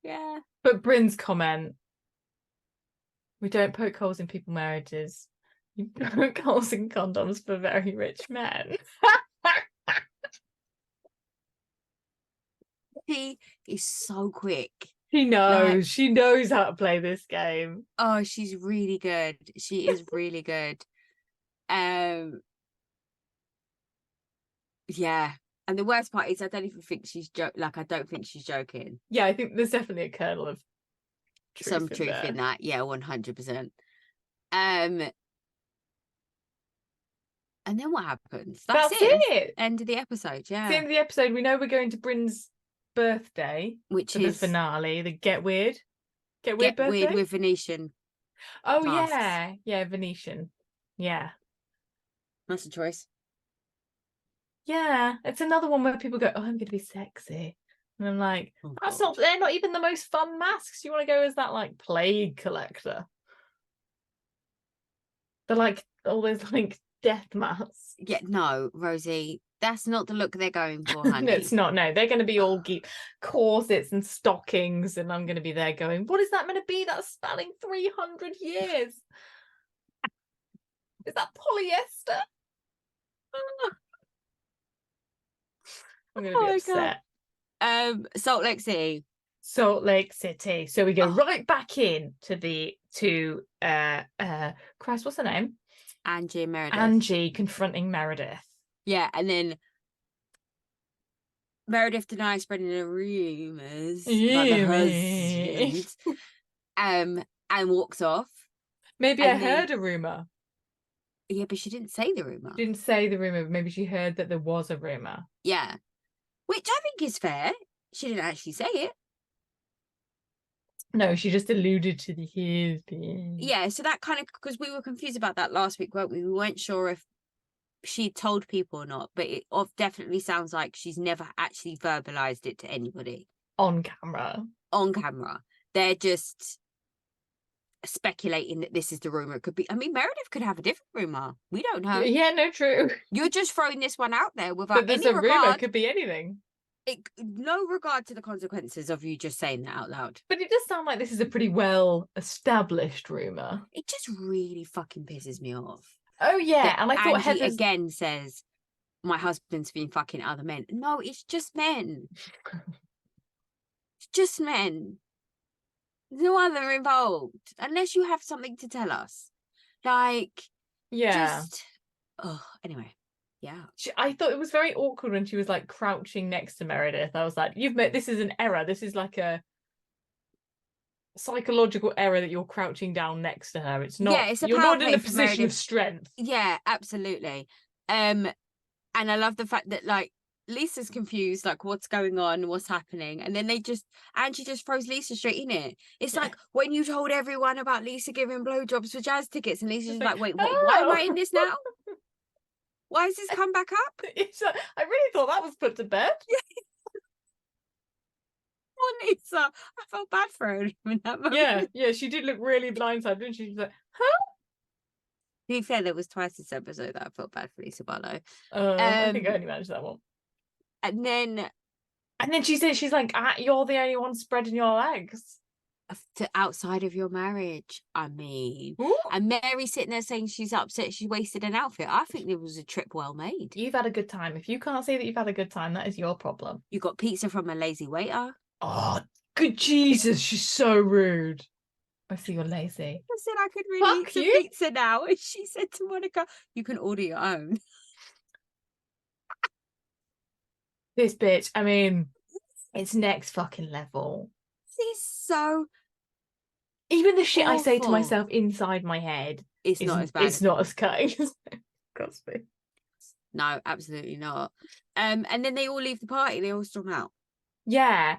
Yeah. But Bryn's comment, we don't poke holes in people's marriages. You poke holes in condoms for very rich men. He is so quick. She knows. She knows how to play this game. Oh, she's really good. She is really good. Yeah. And the worst part is I don't even think she's I don't think she's joking. Yeah, I think there's definitely a kernel of truth in that. Yeah, 100%. And then what happens? That's it. End of the episode. Yeah. It's the end of the episode. We know we're going to Bryn's birthday, which is the finale. The Get Weird birthday? Weird with Venetian. Oh masks. Yeah, Venetian. Yeah, that's a choice. Yeah, it's another one where people go, "Oh, I'm going to be sexy," and I'm like, they're not even the most fun masks. You want to go as that like plague collector? They're like all those like death masks. Yeah, no, Rosie, that's not the look they're going for, honey. No, it's not. No, they're going to be all corsets and stockings, and I'm going to be there going, "What is that meant to be? That's spanning 300 years. Is that polyester?" I'm going to be upset. God. Salt Lake City. So we go right back in to Christ, what's her name? Angie and Meredith. Angie confronting Meredith. Yeah, and then Meredith denies spreading the rumours about the husband. And walks off. Maybe I heard a rumour. Yeah, but she didn't say the rumour. Didn't say the rumour, but maybe she heard that there was a rumour. Yeah. Which I think is fair. She didn't actually say it. No, she just alluded to the his being. Yeah, so that kind of, because we were confused about that last week, weren't we? We weren't sure if she told people or not, but it definitely sounds like she's never actually verbalized it to anybody. On camera. on camera. They're just speculating that this is the rumor. It could be. I mean, Meredith could have a different rumor. We don't know. Yeah, no, true. You're just throwing this one out there without But there's any a regard. rumor. Could be anything. No regard to the consequences of you just saying that out loud. But it does sound like this is a pretty well established rumor. It just really fucking pisses me off. Oh yeah, and I thought Angie Heather's again says, "My husband's been fucking other men." No, it's just men. It's just men. There's no other involved, unless you have something to tell us. Like, yeah. Anyway, yeah. I thought it was very awkward when she was like crouching next to Meredith. I was like, "You've made this is an error. This is like a psychological error that you're crouching down next to her. It's not. Yeah, it's a you're not in a for position Meredith. of strength." Yeah, absolutely. And I love the fact that like Lisa's confused, like what's going on, what's happening, and then Angie just throws Lisa straight in it. It's like when you told everyone about Lisa giving blowjobs for jazz tickets, and Lisa's just like, wait, what? Why am I in this now? Why has this come back up? I really thought that was put to bed. Poor Lisa, I felt bad for her in that moment. Yeah, she did look really blindsided, didn't she? She's like, huh? To be fair, there was twice this episode that I felt bad for Lisa Barlow. I think I only managed that one. And then she says, she's like, "You're the only one spreading your legs to outside of your marriage." I mean, ooh. And Mary's sitting there saying she's upset she wasted an outfit. I think it was a trip well made. You've had a good time. If you can't say that you've had a good time, that is your problem. You got pizza from a lazy waiter. Oh, good Jesus, she's so rude. I see you're lazy. I said I could really eat some pizza now, and she said to Monica, "You can order your own." This bitch, I mean, it's next fucking level. She's so even the shit awful. I say to myself inside my head, it's not as bad. It's not as cutting as Cosby. No, absolutely not. And then they all leave the party. They all storm out. Yeah,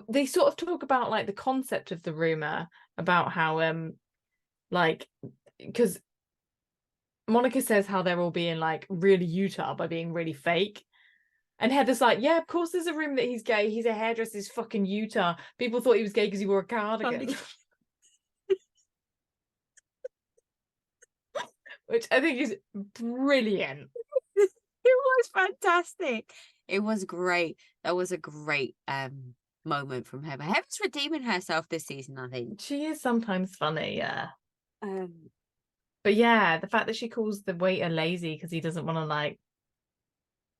they sort of talk about like the concept of the rumor about how like because Monica says how they're all being like really Utah by being really fake. And Heather's like, yeah, of course there's a rumor that he's gay. He's a hairdresser, he's fucking Utah. People thought he was gay because he wore a cardigan. Which I think is brilliant. It was fantastic. It was great. That was a great moment from Heather. Heather's redeeming herself this season, I think. She is sometimes funny, yeah. But yeah, the fact that she calls the waiter lazy because he doesn't want to like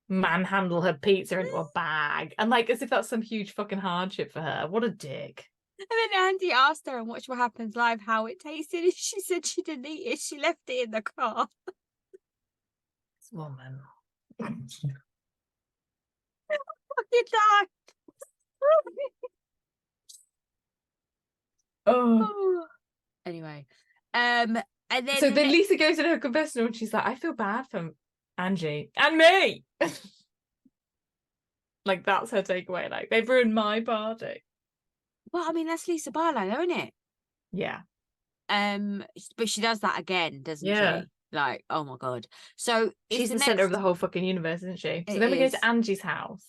manhandle her pizza into a bag, and like as if that's some huge fucking hardship for her. What a dick. And then Andy asked her on Watch What Happens Live how it tasted, and she said she didn't eat it. She left it in the car. This woman. Fucking die. Oh. Anyway, and then so then Lisa goes in her confessional and she's like, I feel bad for Angie and me. Like that's her takeaway. Like they've ruined my party. Well, I mean that's Lisa Barlow, though, isn't it? Yeah. But she does that again, doesn't she? Like, oh my god. So she's the center of the whole fucking universe, isn't she? So then we go to Angie's house.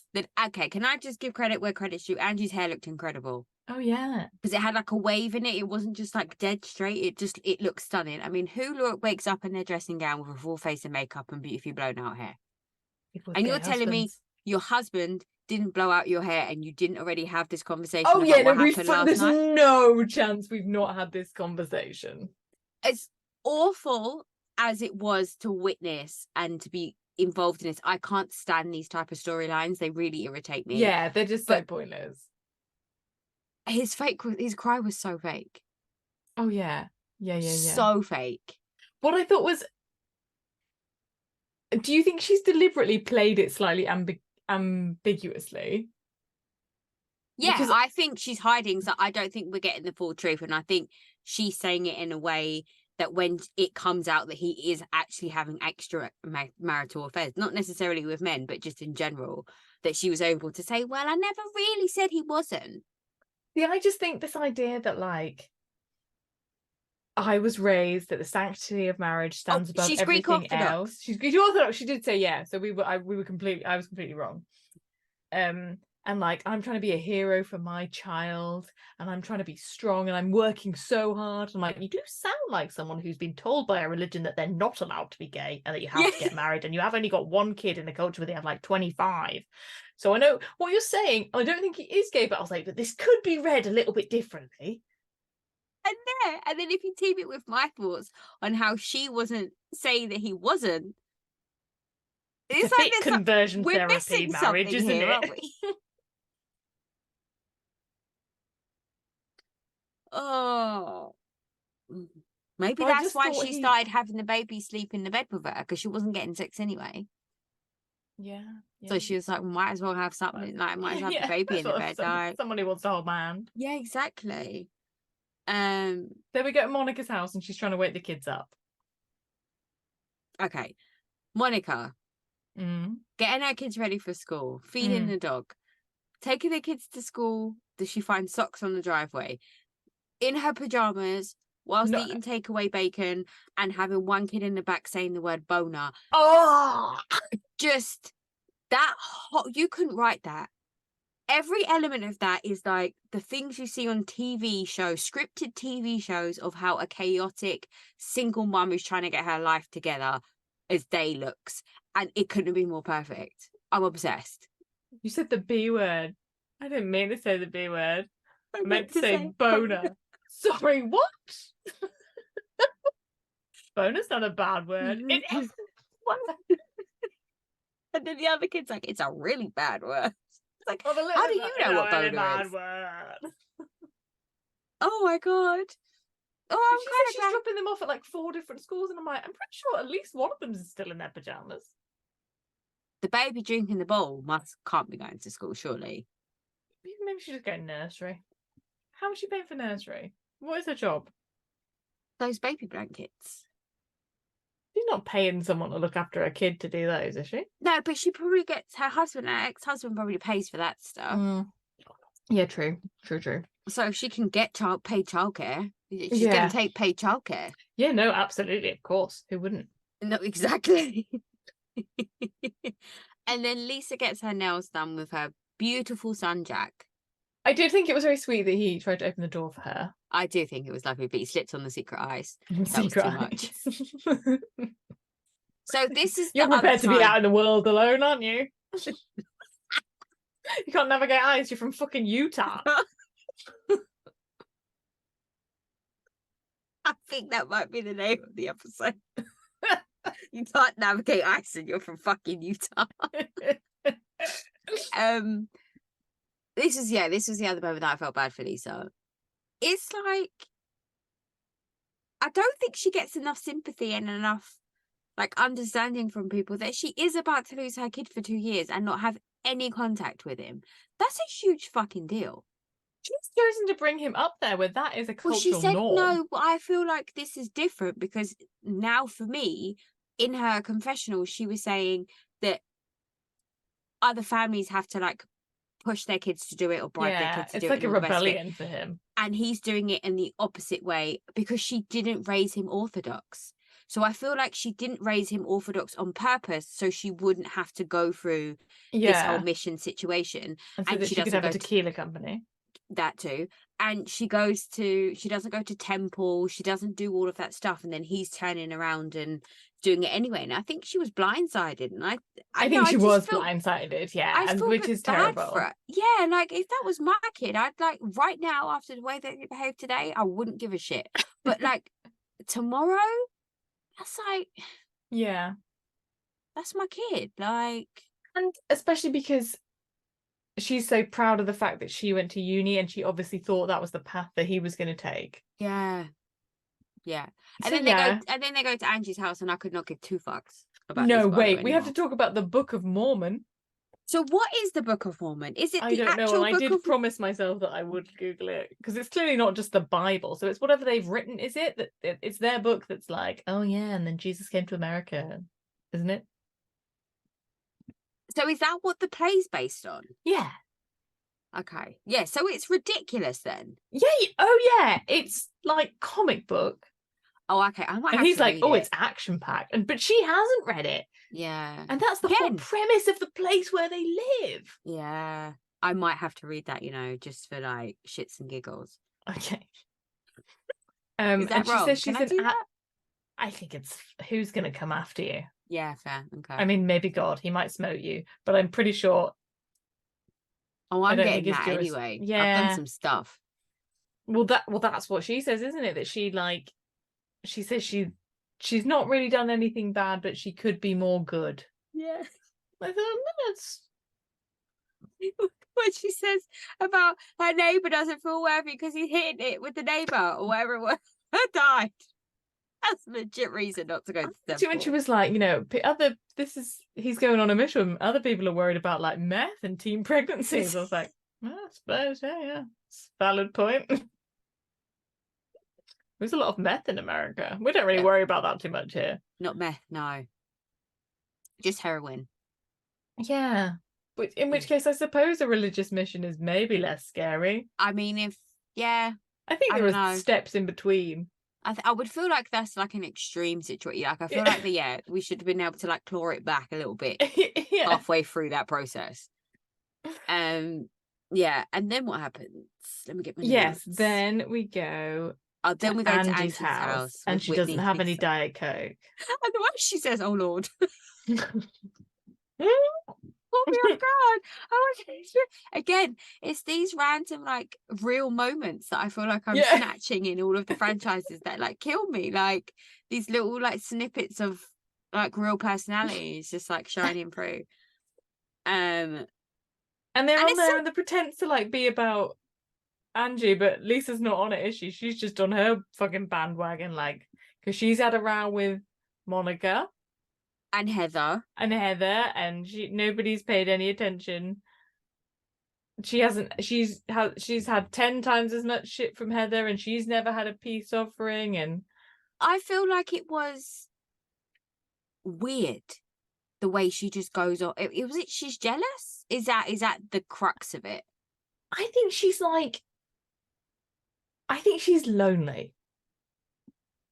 Okay, can I just give credit where credit's due? Angie's hair looked incredible. Oh yeah, because it had like a wave in it. It wasn't just like dead straight. It looked stunning. I mean, who wakes up in their dressing gown with a full face of makeup and beautifully blown out hair? And you're telling me your husband didn't blow out your hair and you didn't already have this conversation? Oh yeah, no, there's no chance we've not had this conversation. As awful as it was to witness and to be involved in this, I can't stand these type of storylines. They really irritate me. Yeah, they're just so pointless. His cry was so fake. Oh yeah. So fake. What I thought was, do you think she's deliberately played it slightly ambiguously? Yeah, because I think she's hiding. So I don't think we're getting the full truth, and I think she's saying it in a way that when it comes out that he is actually having extra marital affairs, not necessarily with men, but just in general, that she was able to say, well, I never really said he wasn't. Yeah, I just think this idea that like I was raised that the sanctity of marriage stands above everything else. She's Greek Orthodox. She did say yeah. So I was completely wrong. And and like, I'm trying to be a hero for my child, and I'm trying to be strong, and I'm working so hard. I'm like, you do sound like someone who's been told by a religion that they're not allowed to be gay and that you have to get married, and you have only got one kid in a culture where they have like 25. So I know what you're saying. I don't think he is gay, but I was like, but this could be read a little bit differently. And then if you team it with my thoughts on how she wasn't saying that he wasn't, It's a bit conversion we're therapy missing marriage, something isn't here, it? aren't we? Oh, maybe I that's just why thought she started having the baby sleep in the bed with her, because she wasn't getting sex anyway. Yeah. So she was like, well, might as well have something, like, might as well have the baby in the bed. Somebody wants to hold my hand. Yeah, exactly. Then we go to Monica's house and she's trying to wake the kids up. Okay. Monica, getting her kids ready for school, feeding the dog, taking the kids to school. Does she find socks on the driveway? In her pajamas, whilst eating takeaway bacon and having one kid in the back saying the word boner. Oh! Just that you couldn't write that. Every element of that is like the things you see on TV shows, scripted TV shows, of how a chaotic single mum is trying to get her life together as day looks. And it couldn't have been more perfect. I'm obsessed. You said the B word. I didn't mean to say the B word. I meant to say boner. Sorry, what? Boner's not a bad word. It is. And then the other kid's like, it's a really bad word. It's like, how do you know what boner is? Word. Oh my God. Oh, She's dropping them off at like 4 different schools, and I'm like, I'm pretty sure at least one of them is still in their pajamas. The baby drinking the bowl can't be going to school, surely. Maybe she's just going nursery. How is she paying for nursery? What is her job? Those baby blankets. She's not paying someone to look after her kid to do those, is she? No, but she probably gets her ex-husband probably pays for that stuff. Yeah, true. So she can get paid childcare. She's going to take paid childcare. Yeah, no, absolutely, of course. Who wouldn't? No, exactly. And then Lisa gets her nails done with her beautiful son, Jack. I did think it was very sweet that he tried to open the door for her. I do think it was lovely, but he slipped on the secret eyes. That was too much. So this is You're prepared to be out in the world alone, aren't you? You can't navigate ice. You're from fucking Utah. I think that might be the name of the episode. You can't navigate ice and you're from fucking Utah. This was the other moment that I felt bad for Lisa. It's like, I don't think she gets enough sympathy and enough like understanding from people that she is about to lose her kid for 2 years and not have any contact with him. That's a huge fucking deal. She's chosen to bring him up there where that is a cultural she said norm. no, but I feel like this is different because now for me, in her confessional, she was saying that other families have to like push their kids to do it or bribe their kids to do it. It's like a rebellion for him. And he's doing it in the opposite way because she didn't raise him Orthodox. So I feel like she didn't raise him Orthodox on purpose so she wouldn't have to go through this whole mission situation. And so that she could have a tequila company. That too. And she doesn't go to temple, she doesn't do all of that stuff, and then he's turning around and doing it anyway. And I think she was blindsided, and I think she was blindsided, and which is terrible. Yeah, like if that was my kid, I'd like right now after the way they behaved today, I wouldn't give a shit. But like tomorrow, that's like, yeah, that's my kid. Like, and especially because she's so proud of the fact that she went to uni and she obviously thought that was the path that he was going to take. Yeah. And then they go to Angie's house and I could not give 2 fucks about No, wait, we have to talk about the Book of Mormon. So what is the Book of Mormon? Is it I don't know, and I did promise myself that I would Google it because it's clearly not just the Bible. So it's whatever they've written, is it? That it's their book that's like, oh yeah, and then Jesus came to America, isn't it? So is that what the play's based on? Yeah. Okay. Yeah, so it's ridiculous then. Yeah. Oh yeah, it's like comic book. Oh, okay. I might. And he's like, oh, it's action packed, but she hasn't read it. Yeah. And that's the whole premise of the place where they live. Yeah. I might have to read that, just for like shits and giggles. Okay. Is that and she wrong? says Can she's I an. do that? I think it's who's going to come after you. Yeah, fair. Okay. I mean, maybe God, he might smote you, but I'm pretty sure. Oh, I I'm don't think getting his that juris. anyway. I've done Yeah. some stuff. Well, that's what she says, isn't it? That she says she's not really done anything bad, but she could be more good. Yeah. I thought, no, that's What she says about her neighbour doesn't feel worthy because he's hitting it with the neighbour or whatever it was. Her died. That's a legit reason not to go to the when she temple. was like, he's going on a mission. Other people are worried about like meth and teen pregnancies. I was like, well, I suppose, yeah, it's a valid point. There's a lot of meth in America. We don't really worry about that too much here. Not meth, no. Just heroin. Yeah. But in which case, I suppose a religious mission is maybe less scary. I mean, I think I there don't are know. steps in between. I would feel like that's like an extreme situation. Like I feel like we should have been able to like claw it back a little bit halfway through that process. Yeah, and then what happens? Let me get my Yes, notes. then we go. Then we go to Angie's house, and she doesn't have any Diet Coke. And the way she says, "Oh Lord." Oh my God. Oh, again, it's these random like real moments that I feel like I'm snatching in all of the franchises that like kill me. Like these little like snippets of like real personalities just like shining through. And they're on there and they pretend to like be about Angie, but Lisa's not on it, is she? She's just on her fucking bandwagon, like, because she's had a row with Monica and Heather, and nobody's paid any attention. She's had 10 times as much shit from Heather, and she's never had a peace offering. And I feel like it was weird the way she just goes on. She's jealous? Is that the crux of it? I think she's lonely.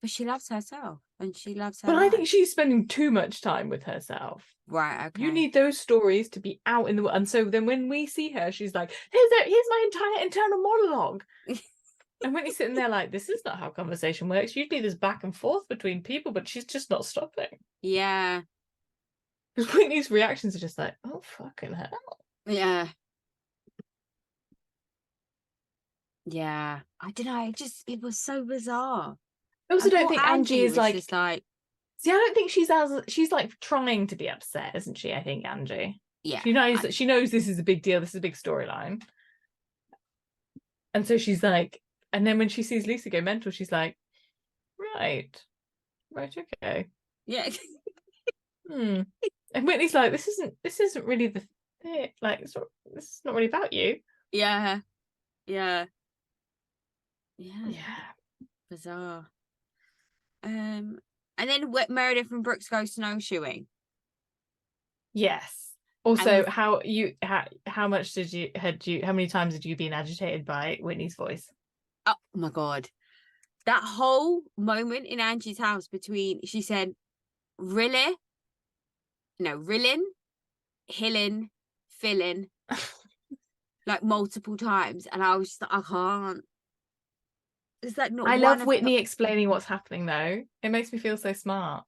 But she loves herself and she loves her But life. I think she's spending too much time with herself. Right, okay. You need those stories to be out in the world. And so then when we see her, she's like, here's my entire internal monologue. And Whitney's sitting there like, this is not how conversation works. Usually there's back and forth between people, but she's just not stopping. Yeah. Because Whitney's reactions are just like, oh, fucking hell. Yeah. Yeah. I don't know. It was so bizarre. I also don't think Angie is like, just like, see, I don't think she's like trying to be upset, isn't she? I think Angie. Yeah. She knows this is a big deal. This is a big storyline. And so she's like, and then when she sees Lisa go mental, she's like, right, okay. Yeah. And Whitney's like, this isn't really the thing. Like, this is not really about you. Yeah. Bizarre. And then Meredith and Brooks go snowshoeing. Yes. Also, how many times had you been agitated by Whitney's voice? Oh my God. That whole moment in Angie's house she said, really? No, rillin', hilling, filling, like multiple times. And I was just like, I can't. It's like not. I love Whitney explaining what's happening though. It makes me feel so smart.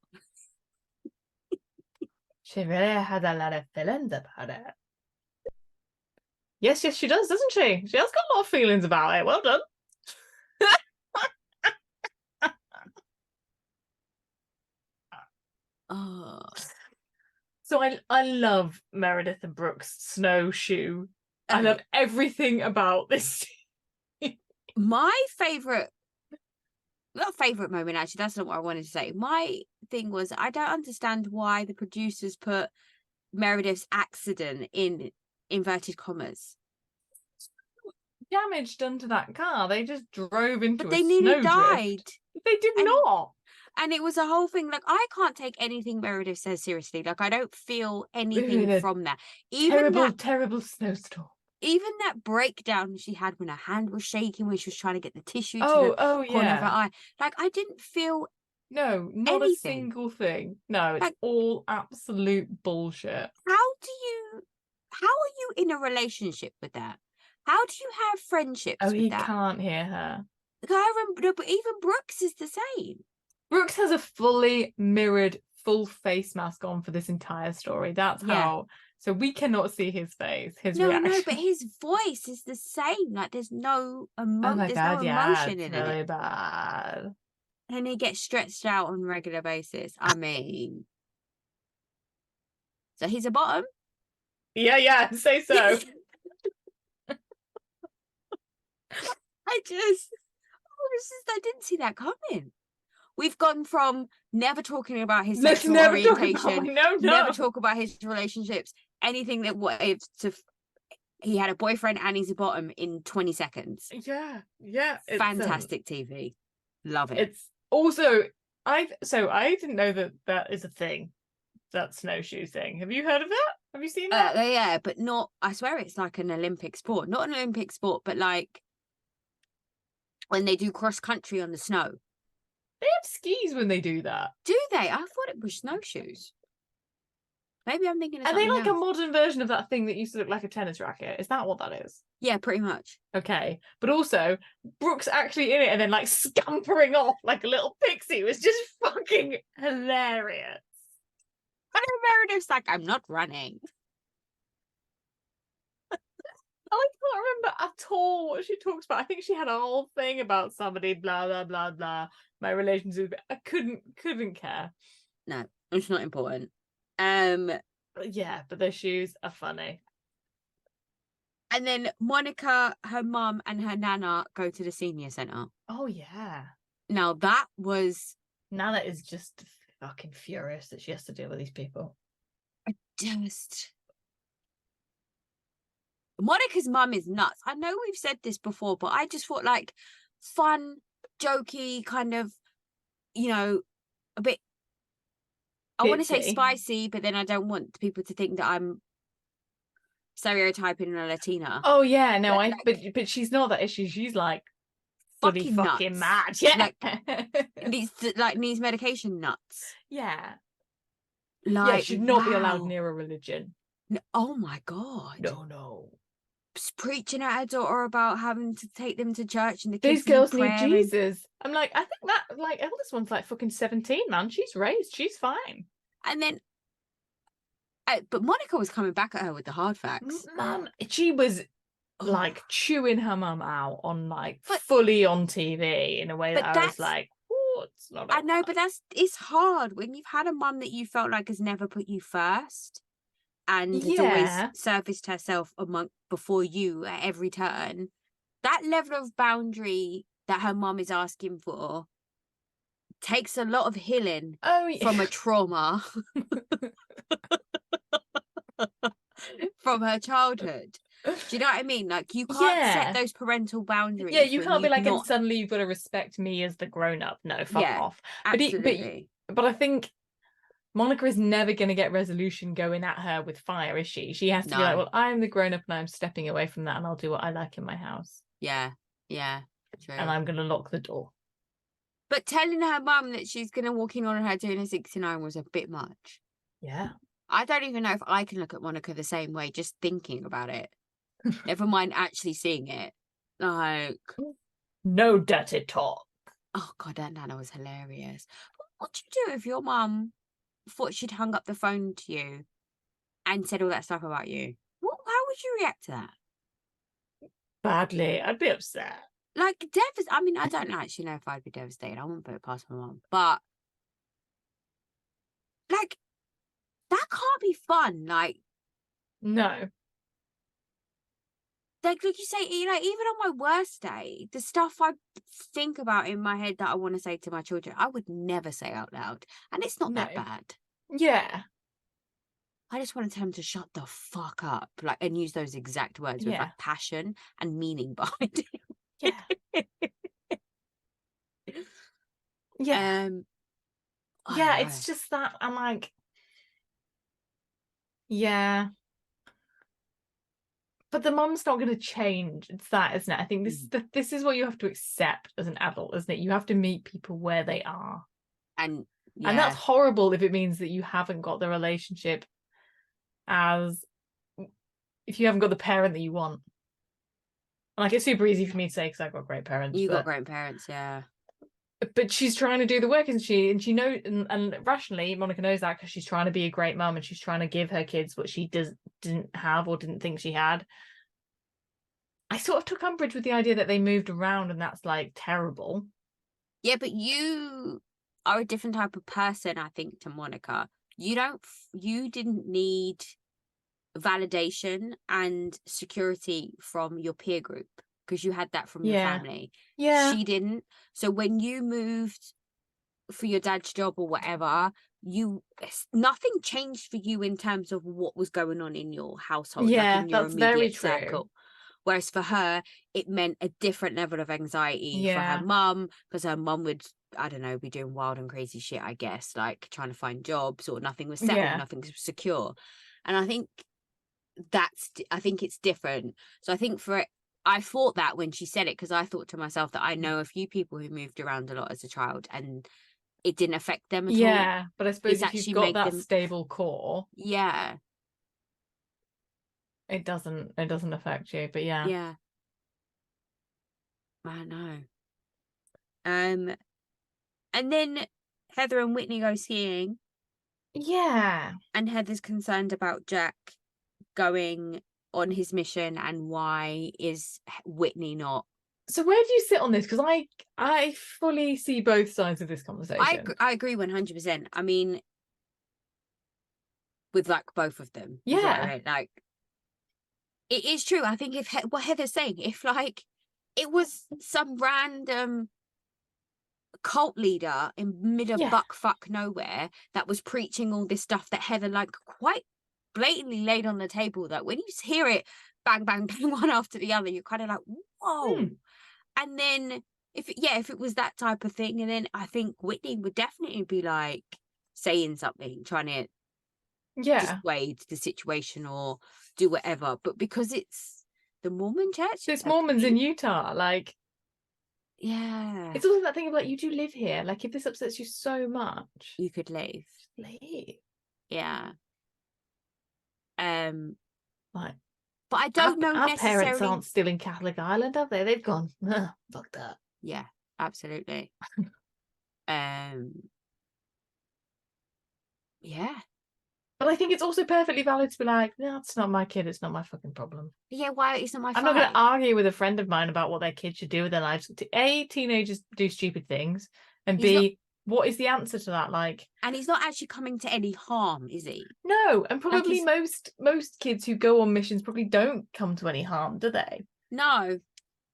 She really had a lot of feelings about it. Yes, she does, doesn't she? She has got a lot of feelings about it. Well done. Oh. So I love Meredith and Brooks' snowshoe. I love everything about this. My not favorite moment, actually, that's not what I wanted to say. My thing was, I don't understand why the producers put Meredith's accident in inverted commas. Damage done to that car. They just drove into but they nearly died. They did not. And it was a whole thing. Like, I can't take anything Meredith says seriously. Like, I don't feel anything from that. Terrible snowstorm. Even that breakdown she had when her hand was shaking when she was trying to get the tissue to the corner of her eye. Like, I didn't feel not anything. A single thing. No, it's like, all absolute bullshit. how are you in a relationship with that? How do you have friendships Oh, with he that? can't hear her. Like, I remember, but even Brooks is the same. Brooks has a fully mirrored, full face mask on for this entire story. That's how. So we cannot see his face, his reaction. No, but his voice is the same. Like, there's no Oh my God, yeah, emotion it's in really it. bad. And he gets stretched out on a regular basis. I mean, so he's a bottom. Yeah, say so. I didn't see that coming. We've gone from never talking about his Let's sexual never orientation, never talk about his relationships, anything that he had a boyfriend and he's a bottom in 20 seconds. Yeah. It's, fantastic TV. Love it. It's also I didn't know that is a thing. That snowshoe thing. Have you heard of that? Have you seen that? Yeah, but not. I swear it's like an Olympic sport. Not an Olympic sport, but like when they do cross country on the snow. They have skis when they do that. Do they? I thought it was snowshoes. Maybe I'm thinking of Are they something like else. a modern version of that thing that used to look like a tennis racket? Is that what that is? Yeah, pretty much. Okay. But also, Brooke's actually in it and then like scampering off like a little pixie was just fucking hilarious. And Meredith's like, I'm not running. I can't remember at all what she talks about. I think she had a whole thing about somebody, blah, blah, blah, blah. My relationship. I couldn't care. No, it's not important. Yeah, but their shoes are funny. And then Monica, her mum, and her nana go to the senior centre. Oh yeah. Now Nana is just fucking furious that she has to deal with these people. Monica's mum is nuts. I know we've said this before, but I just thought like fun, jokey, kind of, a bit. I want to say spicy, but then I don't want people to think that I'm stereotyping a Latina. Oh yeah, no, but she's not that issue. She's like fucking mad. Yeah, needs medication nuts. Yeah, like should not be allowed near a religion. No, oh my God. No. Preaching at her daughter about having to take them to church and the kids. These girls need Jesus. I'm like, I think that like eldest one's like fucking 17, man. She's raised. She's fine. And then, but Monica was coming back at her with the hard facts. Man, she was like chewing her mum out on like fully on TV in a way that I was like, oh, it's not. I know, but it's hard when you've had a mum that you felt like has never put you first. And has always surfaced herself before you at every turn. That level of boundary that her mum is asking for takes a lot of healing from a trauma from her childhood. Do you know what I mean? Like, you can't set those parental boundaries. Yeah, you can't be like, and suddenly you've got to respect me as the grown-up. No, fuck off. Absolutely. But I think Monica is never going to get resolution going at her with fire, is she? She has to be like, well, I'm the grown-up and I'm stepping away from that and I'll do what I like in my house. Yeah, true. And I'm going to lock the door. But telling her mum that she's going to walk in on her doing a 69 was a bit much. Yeah. I don't even know if I can look at Monica the same way, just thinking about it. Never mind actually seeing it. Like, no dirty talk. Oh God, that Nana was hilarious. What'd you do if your mum thought she'd hung up the phone to you and said all that stuff about you? How would you react to that? Badly. I'd be upset. Like, I mean, I don't actually know if I'd be devastated. I wouldn't put it past my mum. But, like, that can't be fun. Like, no. Like you say, like, even on my worst day, the stuff I think about in my head that I want to say to my children, I would never say out loud. And it's not that bad. Yeah. I just want to tell them to shut the fuck up, like, and use those exact words with like passion and meaning behind it. Yeah. Yeah, it's just that I'm like, yeah. But the mum's not going to change. It's that, isn't it? I think this is what you have to accept as an adult, isn't it? You have to meet people where they are. And that's horrible if it means that you haven't got the relationship as if you haven't got the parent that you want. Like, it's super easy for me to say because I've got great parents. You got great parents, yeah. But she's trying to do the work, isn't she? And she knows, and rationally, Monica knows that because she's trying to be a great mum and she's trying to give her kids what she didn't have or didn't think she had. I sort of took umbrage with the idea that they moved around and that's like terrible. Yeah, but you are a different type of person, I think, to Monica. You didn't need validation and security from your peer group because you had that from your family. Yeah. She didn't. So when you moved for your dad's job or whatever, nothing changed for you in terms of what was going on in your household, like in your that's very immediate true. circle. Whereas for her, it meant a different level of anxiety for her mum, because her mum would, I don't know, be doing wild and crazy shit, I guess, like trying to find jobs, or nothing was settled, nothing was secure. And I think it's different. So I think I thought that when she said it, because I thought to myself that I know a few people who moved around a lot as a child and it didn't affect them at all. Yeah, but I suppose if you've got that stable core, it doesn't affect you. But yeah, I know. And then Heather and Whitney go skiing. Yeah, and Heather's concerned about Jack going on his mission, and why is Whitney not? So where do you sit on this? Because I fully see both sides of this conversation. I agree 100%. I mean, with like both of them. Yeah. Like, it is true. I think if what Heather's saying, if like it was some random cult leader in mid of buck nowhere that was preaching all this stuff that Heather like quite blatantly laid on the table, that when you hear it bang bang bang one after the other, you're kind of like, whoa. And then if it was that type of thing, and then I think Whitney would definitely be like saying something, trying to dissuade the situation or do whatever. But because it's the Mormon church, it's Mormons in Utah, like, it's also that thing of like, you do live here, like if this upsets you so much, you could leave. Like, but I don't know our necessarily. Parents aren't still in Catholic Ireland, have they? They've gone, fuck that. Yeah, absolutely. Yeah. But I think it's also perfectly valid to be like, no, it's not my kid, it's not my fucking problem. Yeah, why? It's not my I'm not going to argue with a friend of mine about what their kids should do with their lives. A, teenagers do stupid things, and B, what is the answer to that? Like, and he's not actually coming to any harm, is he? No, and probably most kids who go on missions probably don't come to any harm, do they? No.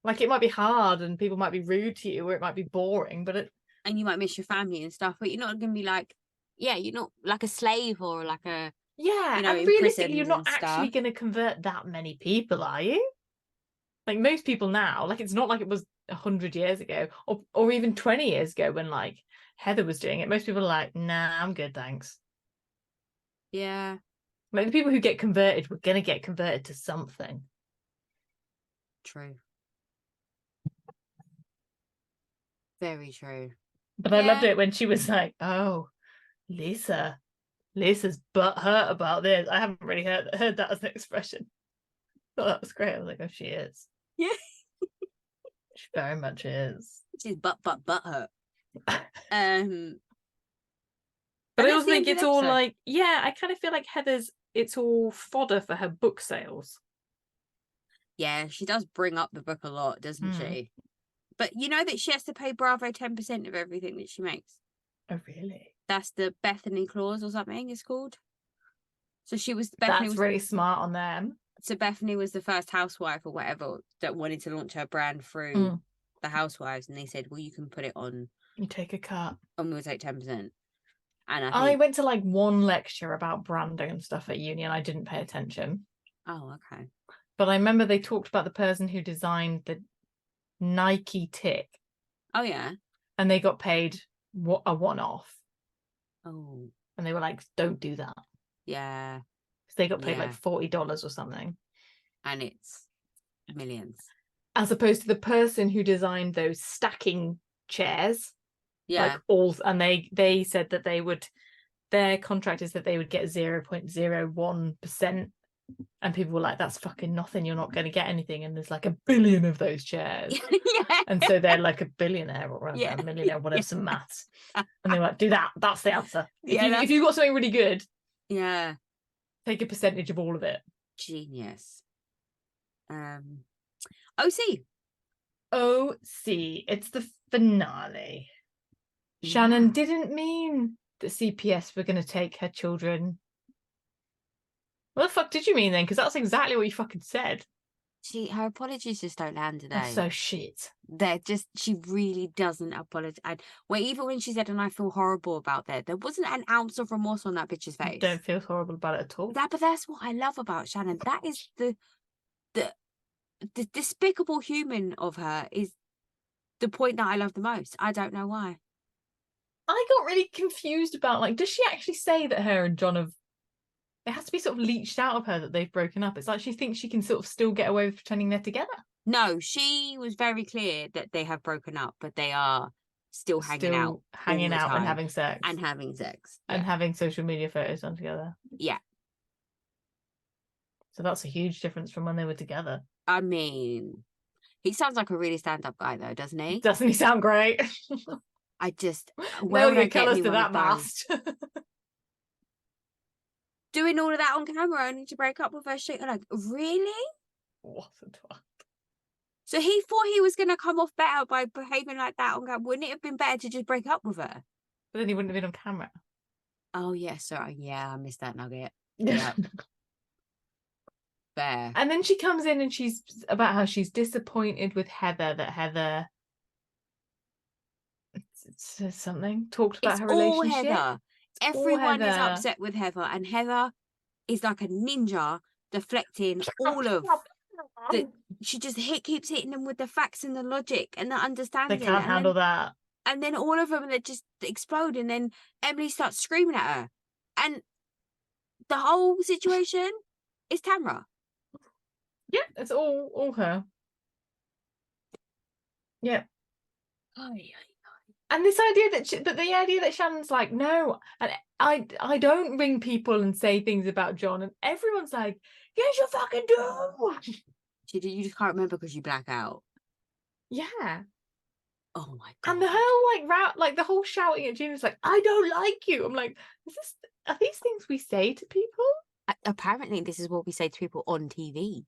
Like, it might be hard and people might be rude to you, or it might be boring, but and you might miss your family and stuff, but you're not going to be like, you're not like a slave or like a, and realistically, you're not actually going to convert that many people, are you? Like, most people now, like, it's not like it was 100 years ago or even 20 years ago when like Heather was doing it. Most people are like, nah, I'm good, thanks. Yeah. Like, the people who get converted were going to get converted to something. True. Very true. But I loved it when she was like, oh, Lisa's butthurt about this. I haven't really heard that as an expression. Oh, that was great. I was like, oh, she is. Yeah. She very much is. She's butthurt. But I also think it's all like, I kind of feel like it's all fodder for her book sales. Yeah, she does bring up the book a lot, doesn't she? But you know that she has to pay Bravo 10% of everything that she makes. Oh, really? That's the Bethany clause or something it's called. So That's really smart on them. So Bethany was the first housewife or whatever that wanted to launch her brand through the Housewives, and they said, well, you can put it on. You take a cut. And we'll take 10%. And I went to like one lecture about branding and stuff at uni, and I didn't pay attention. Oh, okay. But I remember they talked about the person who designed the Nike tick. Oh, yeah. And they got paid a one-off. Oh. And they were like, don't do that. Yeah. Because they got paid like $40 or something. And it's millions. As opposed to the person who designed those stacking chairs. Yeah. Like and they said that their contract is that they would get 0.01% And people were like, that's fucking nothing. You're not going to get anything. And there's like 1 billion of those chairs. Yeah. And so they're like a billionaire or whatever, Yeah. a millionaire, whatever, Yeah. some maths. And they were like, do that. That's the answer. Yeah, If you've got something really good, yeah, take a percentage of all of it. genius. OC. OC. It's the finale. Shannon didn't mean that CPS were going to take her children. What the fuck did you mean then? Because that's exactly what you fucking said. Her apologies just don't land today. That's so shit. She really doesn't apologize. Well, even when she said, and I feel horrible about that, there wasn't an ounce of remorse on that bitch's face. Don't feel horrible about it at all. But that's what I love about Shannon. That is the despicable human of her is the point that I love the most. I don't know why. I got really confused about, like, does she actually say that her and John have, it has to be sort of leached out of her that they've broken up? It's like she thinks she can sort of still get away with pretending they're together. No, she was very clear that they have broken up, but they are still hanging out and having sex. And having sex. And having social media photos done together. Yeah. So that's a huge difference from when they were together. I mean, he sounds like a really stand-up guy though, doesn't he? Doesn't he sound great? I just well, you colours to that mast. Doing all of that on camera only to break up with her shit. Like, really? What a twat. So he thought he was going to come off better by behaving like that on camera. Wouldn't it have been better to just break up with her? But then he wouldn't have been on camera. Oh, yeah, sorry. Yeah, I missed that nugget. Yeah. Fair. And then she comes in and she's about how she's disappointed with Heather, that Heather says something, talked about her relationship. Heather. Everyone is upset with Heather, and Heather is like a ninja deflecting all of the. She just keeps hitting them with the facts and the logic and the understanding. They can't handle that. And then all of them, they just explode, and then Emily starts screaming at her, and the whole situation is Tamra. Yeah, it's all her. Yeah. And this idea that the idea that Shannon's like, no, and I don't ring people and say things about John, and everyone's like, yes, you fucking do. You just can't remember because you black out. Yeah. Oh my god. And the whole the whole shouting at Gina's like, I don't like you. I'm like, are these things we say to people? Apparently, this is what we say to people on TV.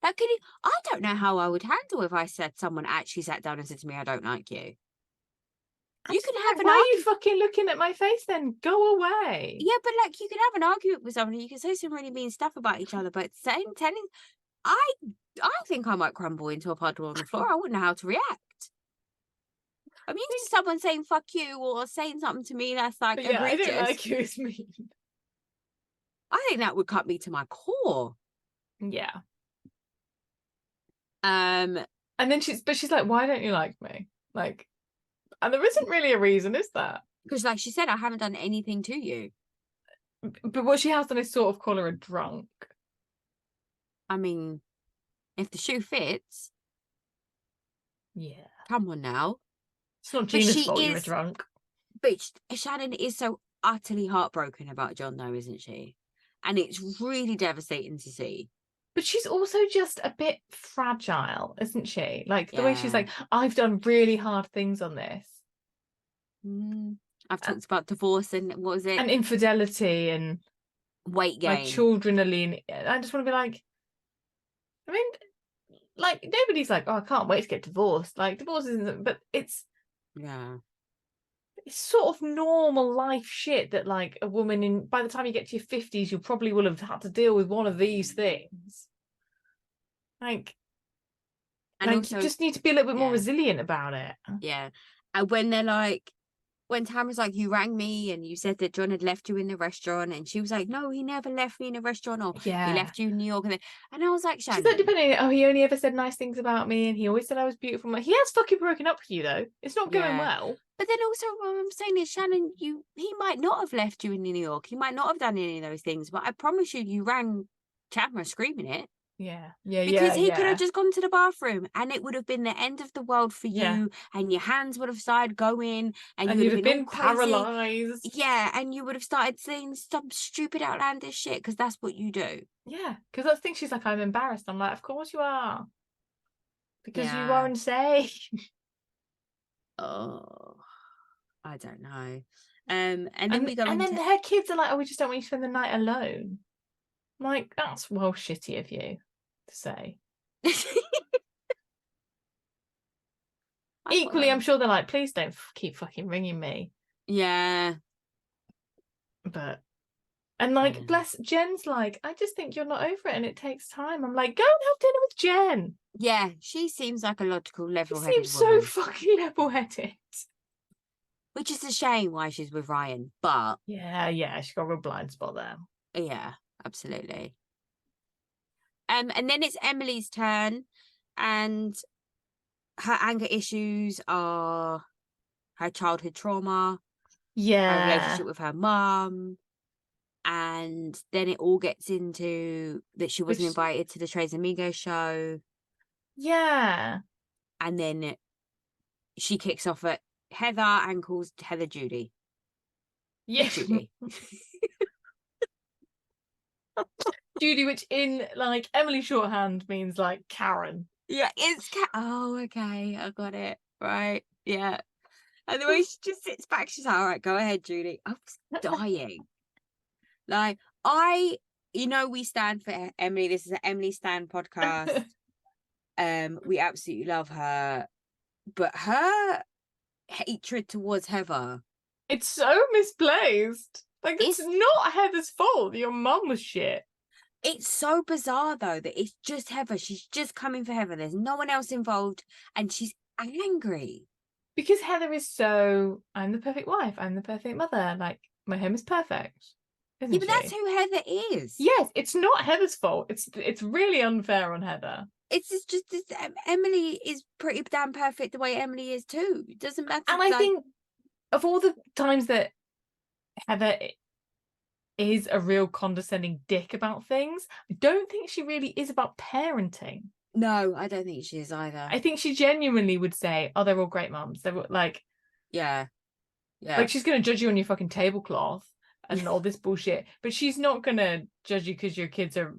Like, I don't know how I would handle if I said someone actually sat down and said to me, I don't like you. You can have an argument. Why are you fucking looking at my face then? Go away. Yeah, but like you can have an argument with someone, you can say some really mean stuff about each other, but I think I might crumble into a puddle on the floor. I wouldn't know how to react. I'm used to someone saying fuck you or saying something to me that's like egregious. I don't like you is mean. I think that would cut me to my core. Yeah. And then she's like, why don't you like me? Like, and there isn't really a reason, is there? Because like she said, I haven't done anything to you. But what she has done is sort of call her a drunk. I mean, if the shoe fits. Yeah. Come on now. It's not Gina's fault you're a drunk. But Shannon is so utterly heartbroken about John though, isn't she? And it's really devastating to see. But she's also just a bit fragile, isn't she? Like the way she's like, I've done really hard things on this. I've talked about divorce and what was it? And infidelity and weight gain. My children are lean. I just want to be like, I mean, like nobody's like, oh, I can't wait to get divorced. Like divorce isn't, but it's sort of normal life shit that like a woman by the time you get to your 50s, you probably will have had to deal with one of these things. Like, and also, you just need to be a little bit more resilient about it. Yeah. And when they're like, when Tamara's like, you rang me and you said that John had left you in the restaurant, and she was like, no, he never left me in a restaurant, or he left you in New York. And I was like, Shannon. She's like, depending, he only ever said nice things about me, and he always said I was beautiful. He has fucking broken up with you though. It's not going well. But then also what I'm saying is, Shannon, he might not have left you in New York. He might not have done any of those things, but I promise you rang Tamara screaming it. Because he could have just gone to the bathroom and it would have been the end of the world for you, and your hands would have started going, and you would have been all crazy. Paralyzed. Yeah, and you would have started saying some stupid outlandish shit, because that's what you do. Yeah, because that's the thing. She's like, I'm embarrassed. I'm like, of course you are. Because you are insane. Oh, I don't know. And then we go and into... then her kids are like, oh, we just don't want you to spend the night alone. I'm like, that's well shitty of you to say. Equally, I'm sure they're like, please don't keep fucking ringing me. Yeah. But, and like, bless Jen's like, I just think you're not over it and it takes time. I'm like, go and have dinner with Jen. Yeah, she seems like a logical, level-headed woman. She seems so fucking level-headed. Which is a shame why she's with Ryan, but... Yeah, she's got a real blind spot there. Yeah, absolutely. And then it's Emily's turn, and her anger issues are her childhood trauma, her relationship with her mum, and then it all gets into that she wasn't invited to the Tres Amigos show. Yeah. And then she kicks off at Heather and calls Heather Judy. Yeah. Judy. Judy, which in like Emily shorthand means like Karen. Yeah, it's oh, okay, I got it. Right. Yeah. And the way she just sits back, she's like, all right, go ahead, Judy. I was dying. Like, we stand for Emily. This is an Emily Stan podcast. We absolutely love her. But her hatred towards Heather, it's so misplaced. Like, it's not Heather's fault. Your mum was shit. It's so bizarre, though, that it's just Heather. She's just coming for Heather. There's no one else involved. And she's angry. Because Heather is so, I'm the perfect wife. I'm the perfect mother. Like, my home is perfect. Yeah, but that's who Heather is. Yes, it's not Heather's fault. It's really unfair on Heather. It's just Emily is pretty damn perfect the way Emily is too. It doesn't matter. And I think of all the times that Heather is a real condescending dick about things, I don't think she really is about parenting. No, I don't think she is either. I think she genuinely would say, oh, they're all great mums. They were like, yeah. Like, she's going to judge you on your fucking tablecloth and all this bullshit, but she's not going to judge you because your kids are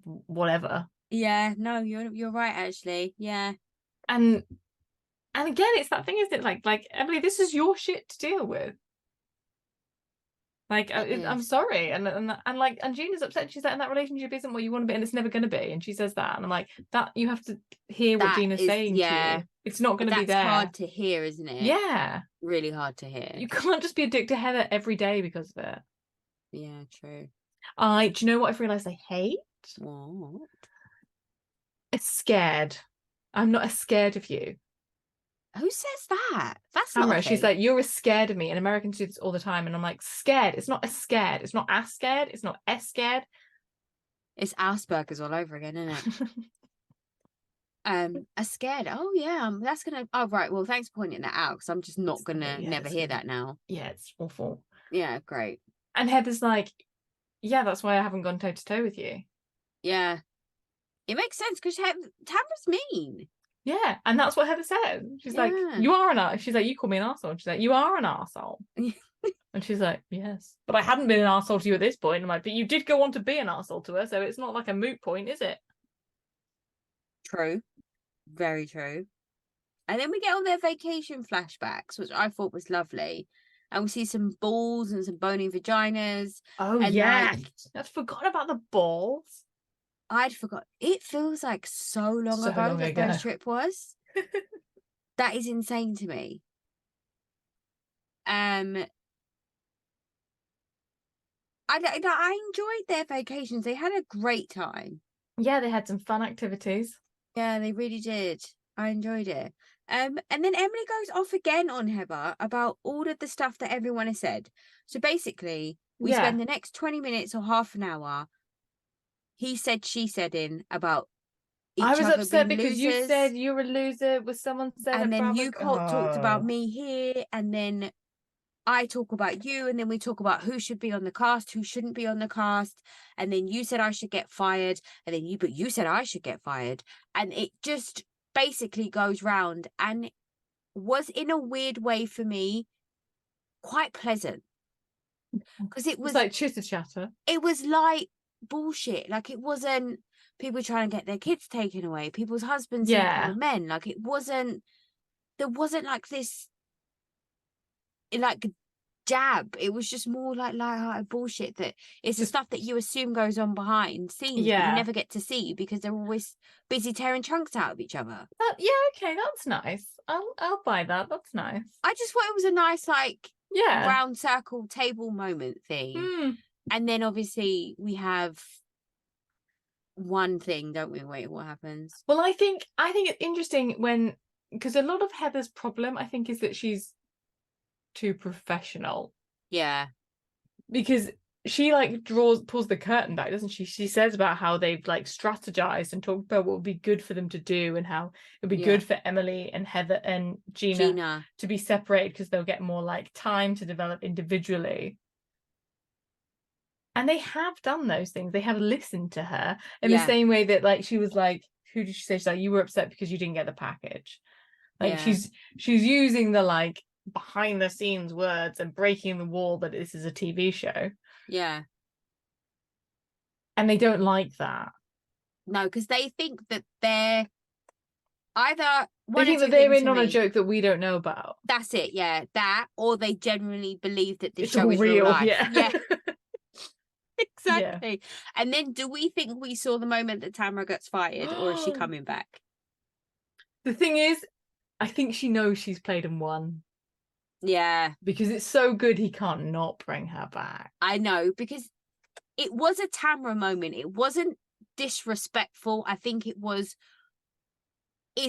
whatever. Yeah, no, you're right, actually. Yeah. And again, it's that thing, isn't it? Like Emily, this is your shit to deal with. Like, I'm sorry, and Gina's upset. She's like, and that relationship isn't what you want to be, and it's never going to be. And she says that, and I'm like, that you have to hear what Gina's saying to you. It's not going to be there. That's hard to hear, isn't it? Yeah, really hard to hear. You can't just be a dick to Heather every day because of it. Yeah, true. Do you know what I've realised I hate? What? It's scared. I'm not as scared of you. Who says that? That's Camera. She's like, you're as scared of me. And Americans do this all the time. And I'm like, scared. It's not as scared. It's not as scared. It's not as scared. It's Asperger's all over again, isn't it? As scared. Oh yeah, that's gonna. Oh right. Well, thanks for pointing that out, because I'm just not gonna never hear that now. Yeah, it's awful. Yeah, great. And Heather's like, yeah, that's why I haven't gone toe to toe with you. Yeah, it makes sense because Tamara's mean. Yeah, and that's what Heather said. She's like, you are an arsehole. She's like, you call me an arsehole. She's like, you are an arsehole. And she's like, yes. But I hadn't been an arsehole to you at this point. I'm like, but you did go on to be an arsehole to her, so it's not like a moot point, is it? True. Very true. And then we get all their vacation flashbacks, which I thought was lovely. And we see some balls and some bony vaginas. Oh, and yeah. I'd forgotten about the balls. I'd forgot. It feels like so long ago that their trip was. That is insane to me. I enjoyed their vacations. They had a great time. Yeah, they had some fun activities. Yeah, they really did. I enjoyed it. And then Emily goes off again on Heather about all of the stuff that everyone has said. So basically, we spend the next 20 minutes or half an hour he said, she said in about each I was other upset being because losers. you said you're a loser. Was someone said and then Bravo? you talked about me here, and then I talk about you, and then we talk about who should be on the cast, who shouldn't be on the cast, and then you said I should get fired, and then you said I should get fired, and it just basically goes round, and was in a weird way for me quite pleasant, because It's like chitter chatter. it was like bullshit. Like, it wasn't people trying to get their kids taken away, people's husbands sleeping Yeah, with men. Like, there wasn't like this like jab. It was just more like lighthearted bullshit that it's the just stuff that you assume goes on behind scenes, but you yeah. never get to see because they're always busy tearing chunks out of each other. Yeah, okay, that's nice. I'll buy that. That's nice. I just thought it was a nice, like, Yeah. round circle table moment thing. Mm. And then obviously we have one thing, don't we? Wait, what happens? Well, I think it's interesting when, because a lot of Heather's problem, I think, is that she's too professional. Yeah. Because she like pulls the curtain back, doesn't she? She says about how they've like strategized and talked about what would be good for them to do, and how it'd be good for Emily and Heather and Gina to be separated because they'll get more like time to develop individually. And they have done those things. They have listened to her in the same way that, like, she was like, who did she say? She's like, you were upset because you didn't get the package. Like, she's using the like behind the scenes words and breaking the wall that this is a TV show. Yeah. And they don't like that. No, because they think that they're either they think that they're in on a joke that we don't know about. That's it, yeah. That, or they genuinely believe that this It's show all is real life. Yeah. Exactly. Yeah. And then do we think we saw the moment that Tamara gets fired, or is she coming back? The thing is, I think she knows she's played and won. Yeah. Because it's so good he can't not bring her back. I know, because it was a Tamara moment. It wasn't disrespectful. I think it's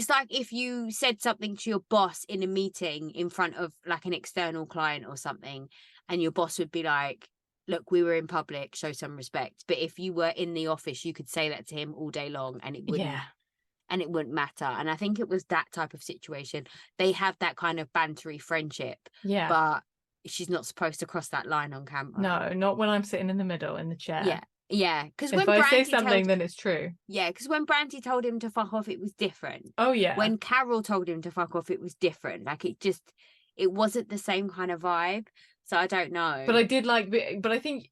like if you said something to your boss in a meeting in front of like an external client or something, and your boss would be like, look, we were in public, show some respect. But if you were in the office, you could say that to him all day long and it wouldn't matter. And I think it was that type of situation. They have that kind of bantery friendship. Yeah. But she's not supposed to cross that line on camera. No, not when I'm sitting in the middle in the chair. Yeah. Yeah. Because if I say something, then it's true. Yeah, because when Brandy told him to fuck off, it was different. Oh, yeah. When Carol told him to fuck off, it was different. Like, it wasn't the same kind of vibe. So I don't know. But I did like, but I think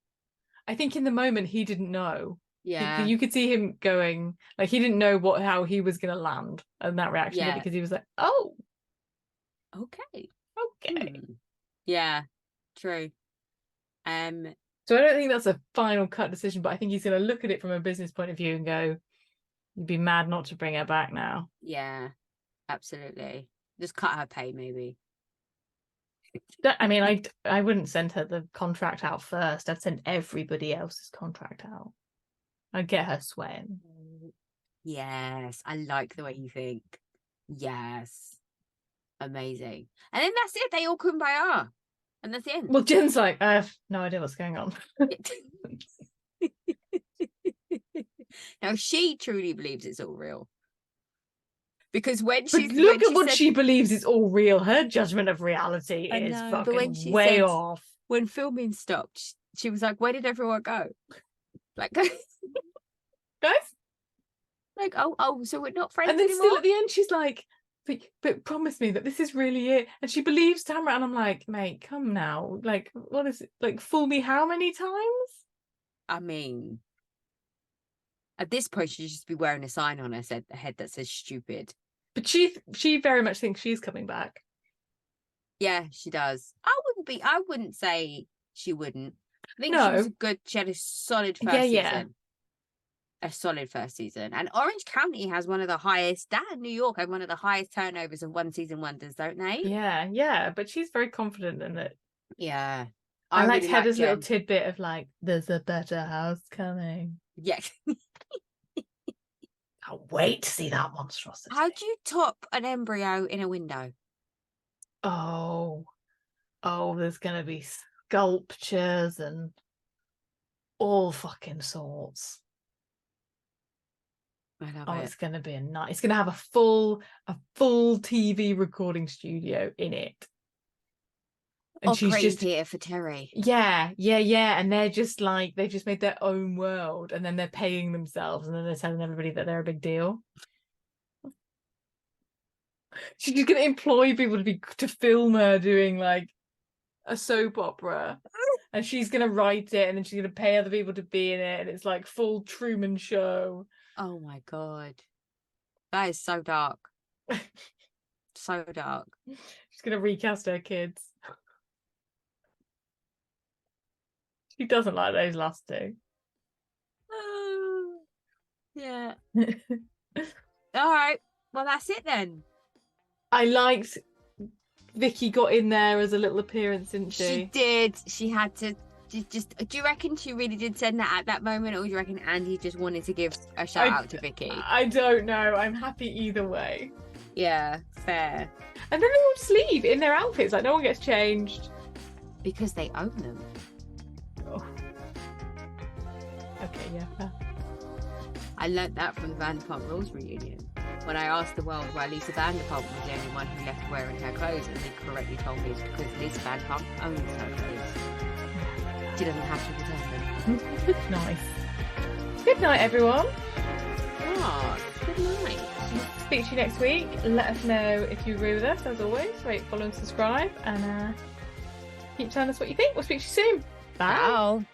in the moment he didn't know. Yeah. You could see him going, like, he didn't know how he was going to land and that reaction, because he was like, oh. Okay. Yeah, true. So I don't think that's a final cut decision, but I think he's going to look at it from a business point of view and go, you'd be mad not to bring her back now. Yeah, absolutely. Just cut her pay, maybe. I mean, I wouldn't send her the contract out first. I'd send everybody else's contract out. I'd get her sweating. Yes, I like the way you think. Yes. Amazing. And then that's it. They all kumbaya. And that's the end. Well, Jen's like, I have no idea what's going on. Now, she truly believes it's all real. Because look at what she believes is all real. Her judgment of reality is fucking way off. When filming stopped, she was like, where did everyone go? Like, guys? Like, oh, so we're not friends anymore? And then still at the end, she's like, but promise me that this is really it. And she believes Tamara, and I'm like, mate, come now. Like, what is it? Like, fool me how many times? I mean, at this point, she should just be wearing a sign on her head that says stupid. But she very much thinks she's coming back. Yeah, she does. I wouldn't say she wouldn't. I think she had a solid first season. Yeah. A solid first season. And Orange County has one of the highest, and New York have one of the highest turnovers of one season wonders, don't they? Yeah. But she's very confident in it. Yeah. I liked Heather's little tidbit of like, there's a better house coming. Yeah. Can't wait to see that monstrosity. How do you top an embryo in a window? Oh, there's gonna be sculptures and all fucking sorts. I love it. It's gonna be it's gonna have a full TV recording studio in it. And she's creating just theatre for Terry. Yeah. And they're just like, they just made their own world, and then they're paying themselves, and then they're telling everybody that they're a big deal. She's just gonna employ people to film her doing like a soap opera, and she's gonna write it, and then she's gonna pay other people to be in it, and it's like full Truman Show. Oh my God, that is so dark. So dark. She's gonna recast her kids. She doesn't like those last two. Yeah. All right, well, that's it then. I liked Vicky got in there as a little appearance, didn't she? She did. She had to just. Do you reckon she really did send that at that moment, or do you reckon Andy just wanted to give a shout out to Vicky? I don't know. I'm happy either way. Yeah, fair. And then they all just leave in their outfits, like no one gets changed. Because they own them. Oh. Okay, yeah, fair. I learnt that from the Vanderpump Rules reunion. When I asked the world why Lisa Vanderpump was the only one who left wearing her clothes, and they correctly told me it's because Lisa Vanderpump owns her clothes. She doesn't have to return them. Nice. Good night, everyone. Oh, good night. Speak to you next week. Let us know if you agree with us, as always. Rate, follow, and subscribe, and keep telling us what you think. We'll speak to you soon. Bye. Ciao.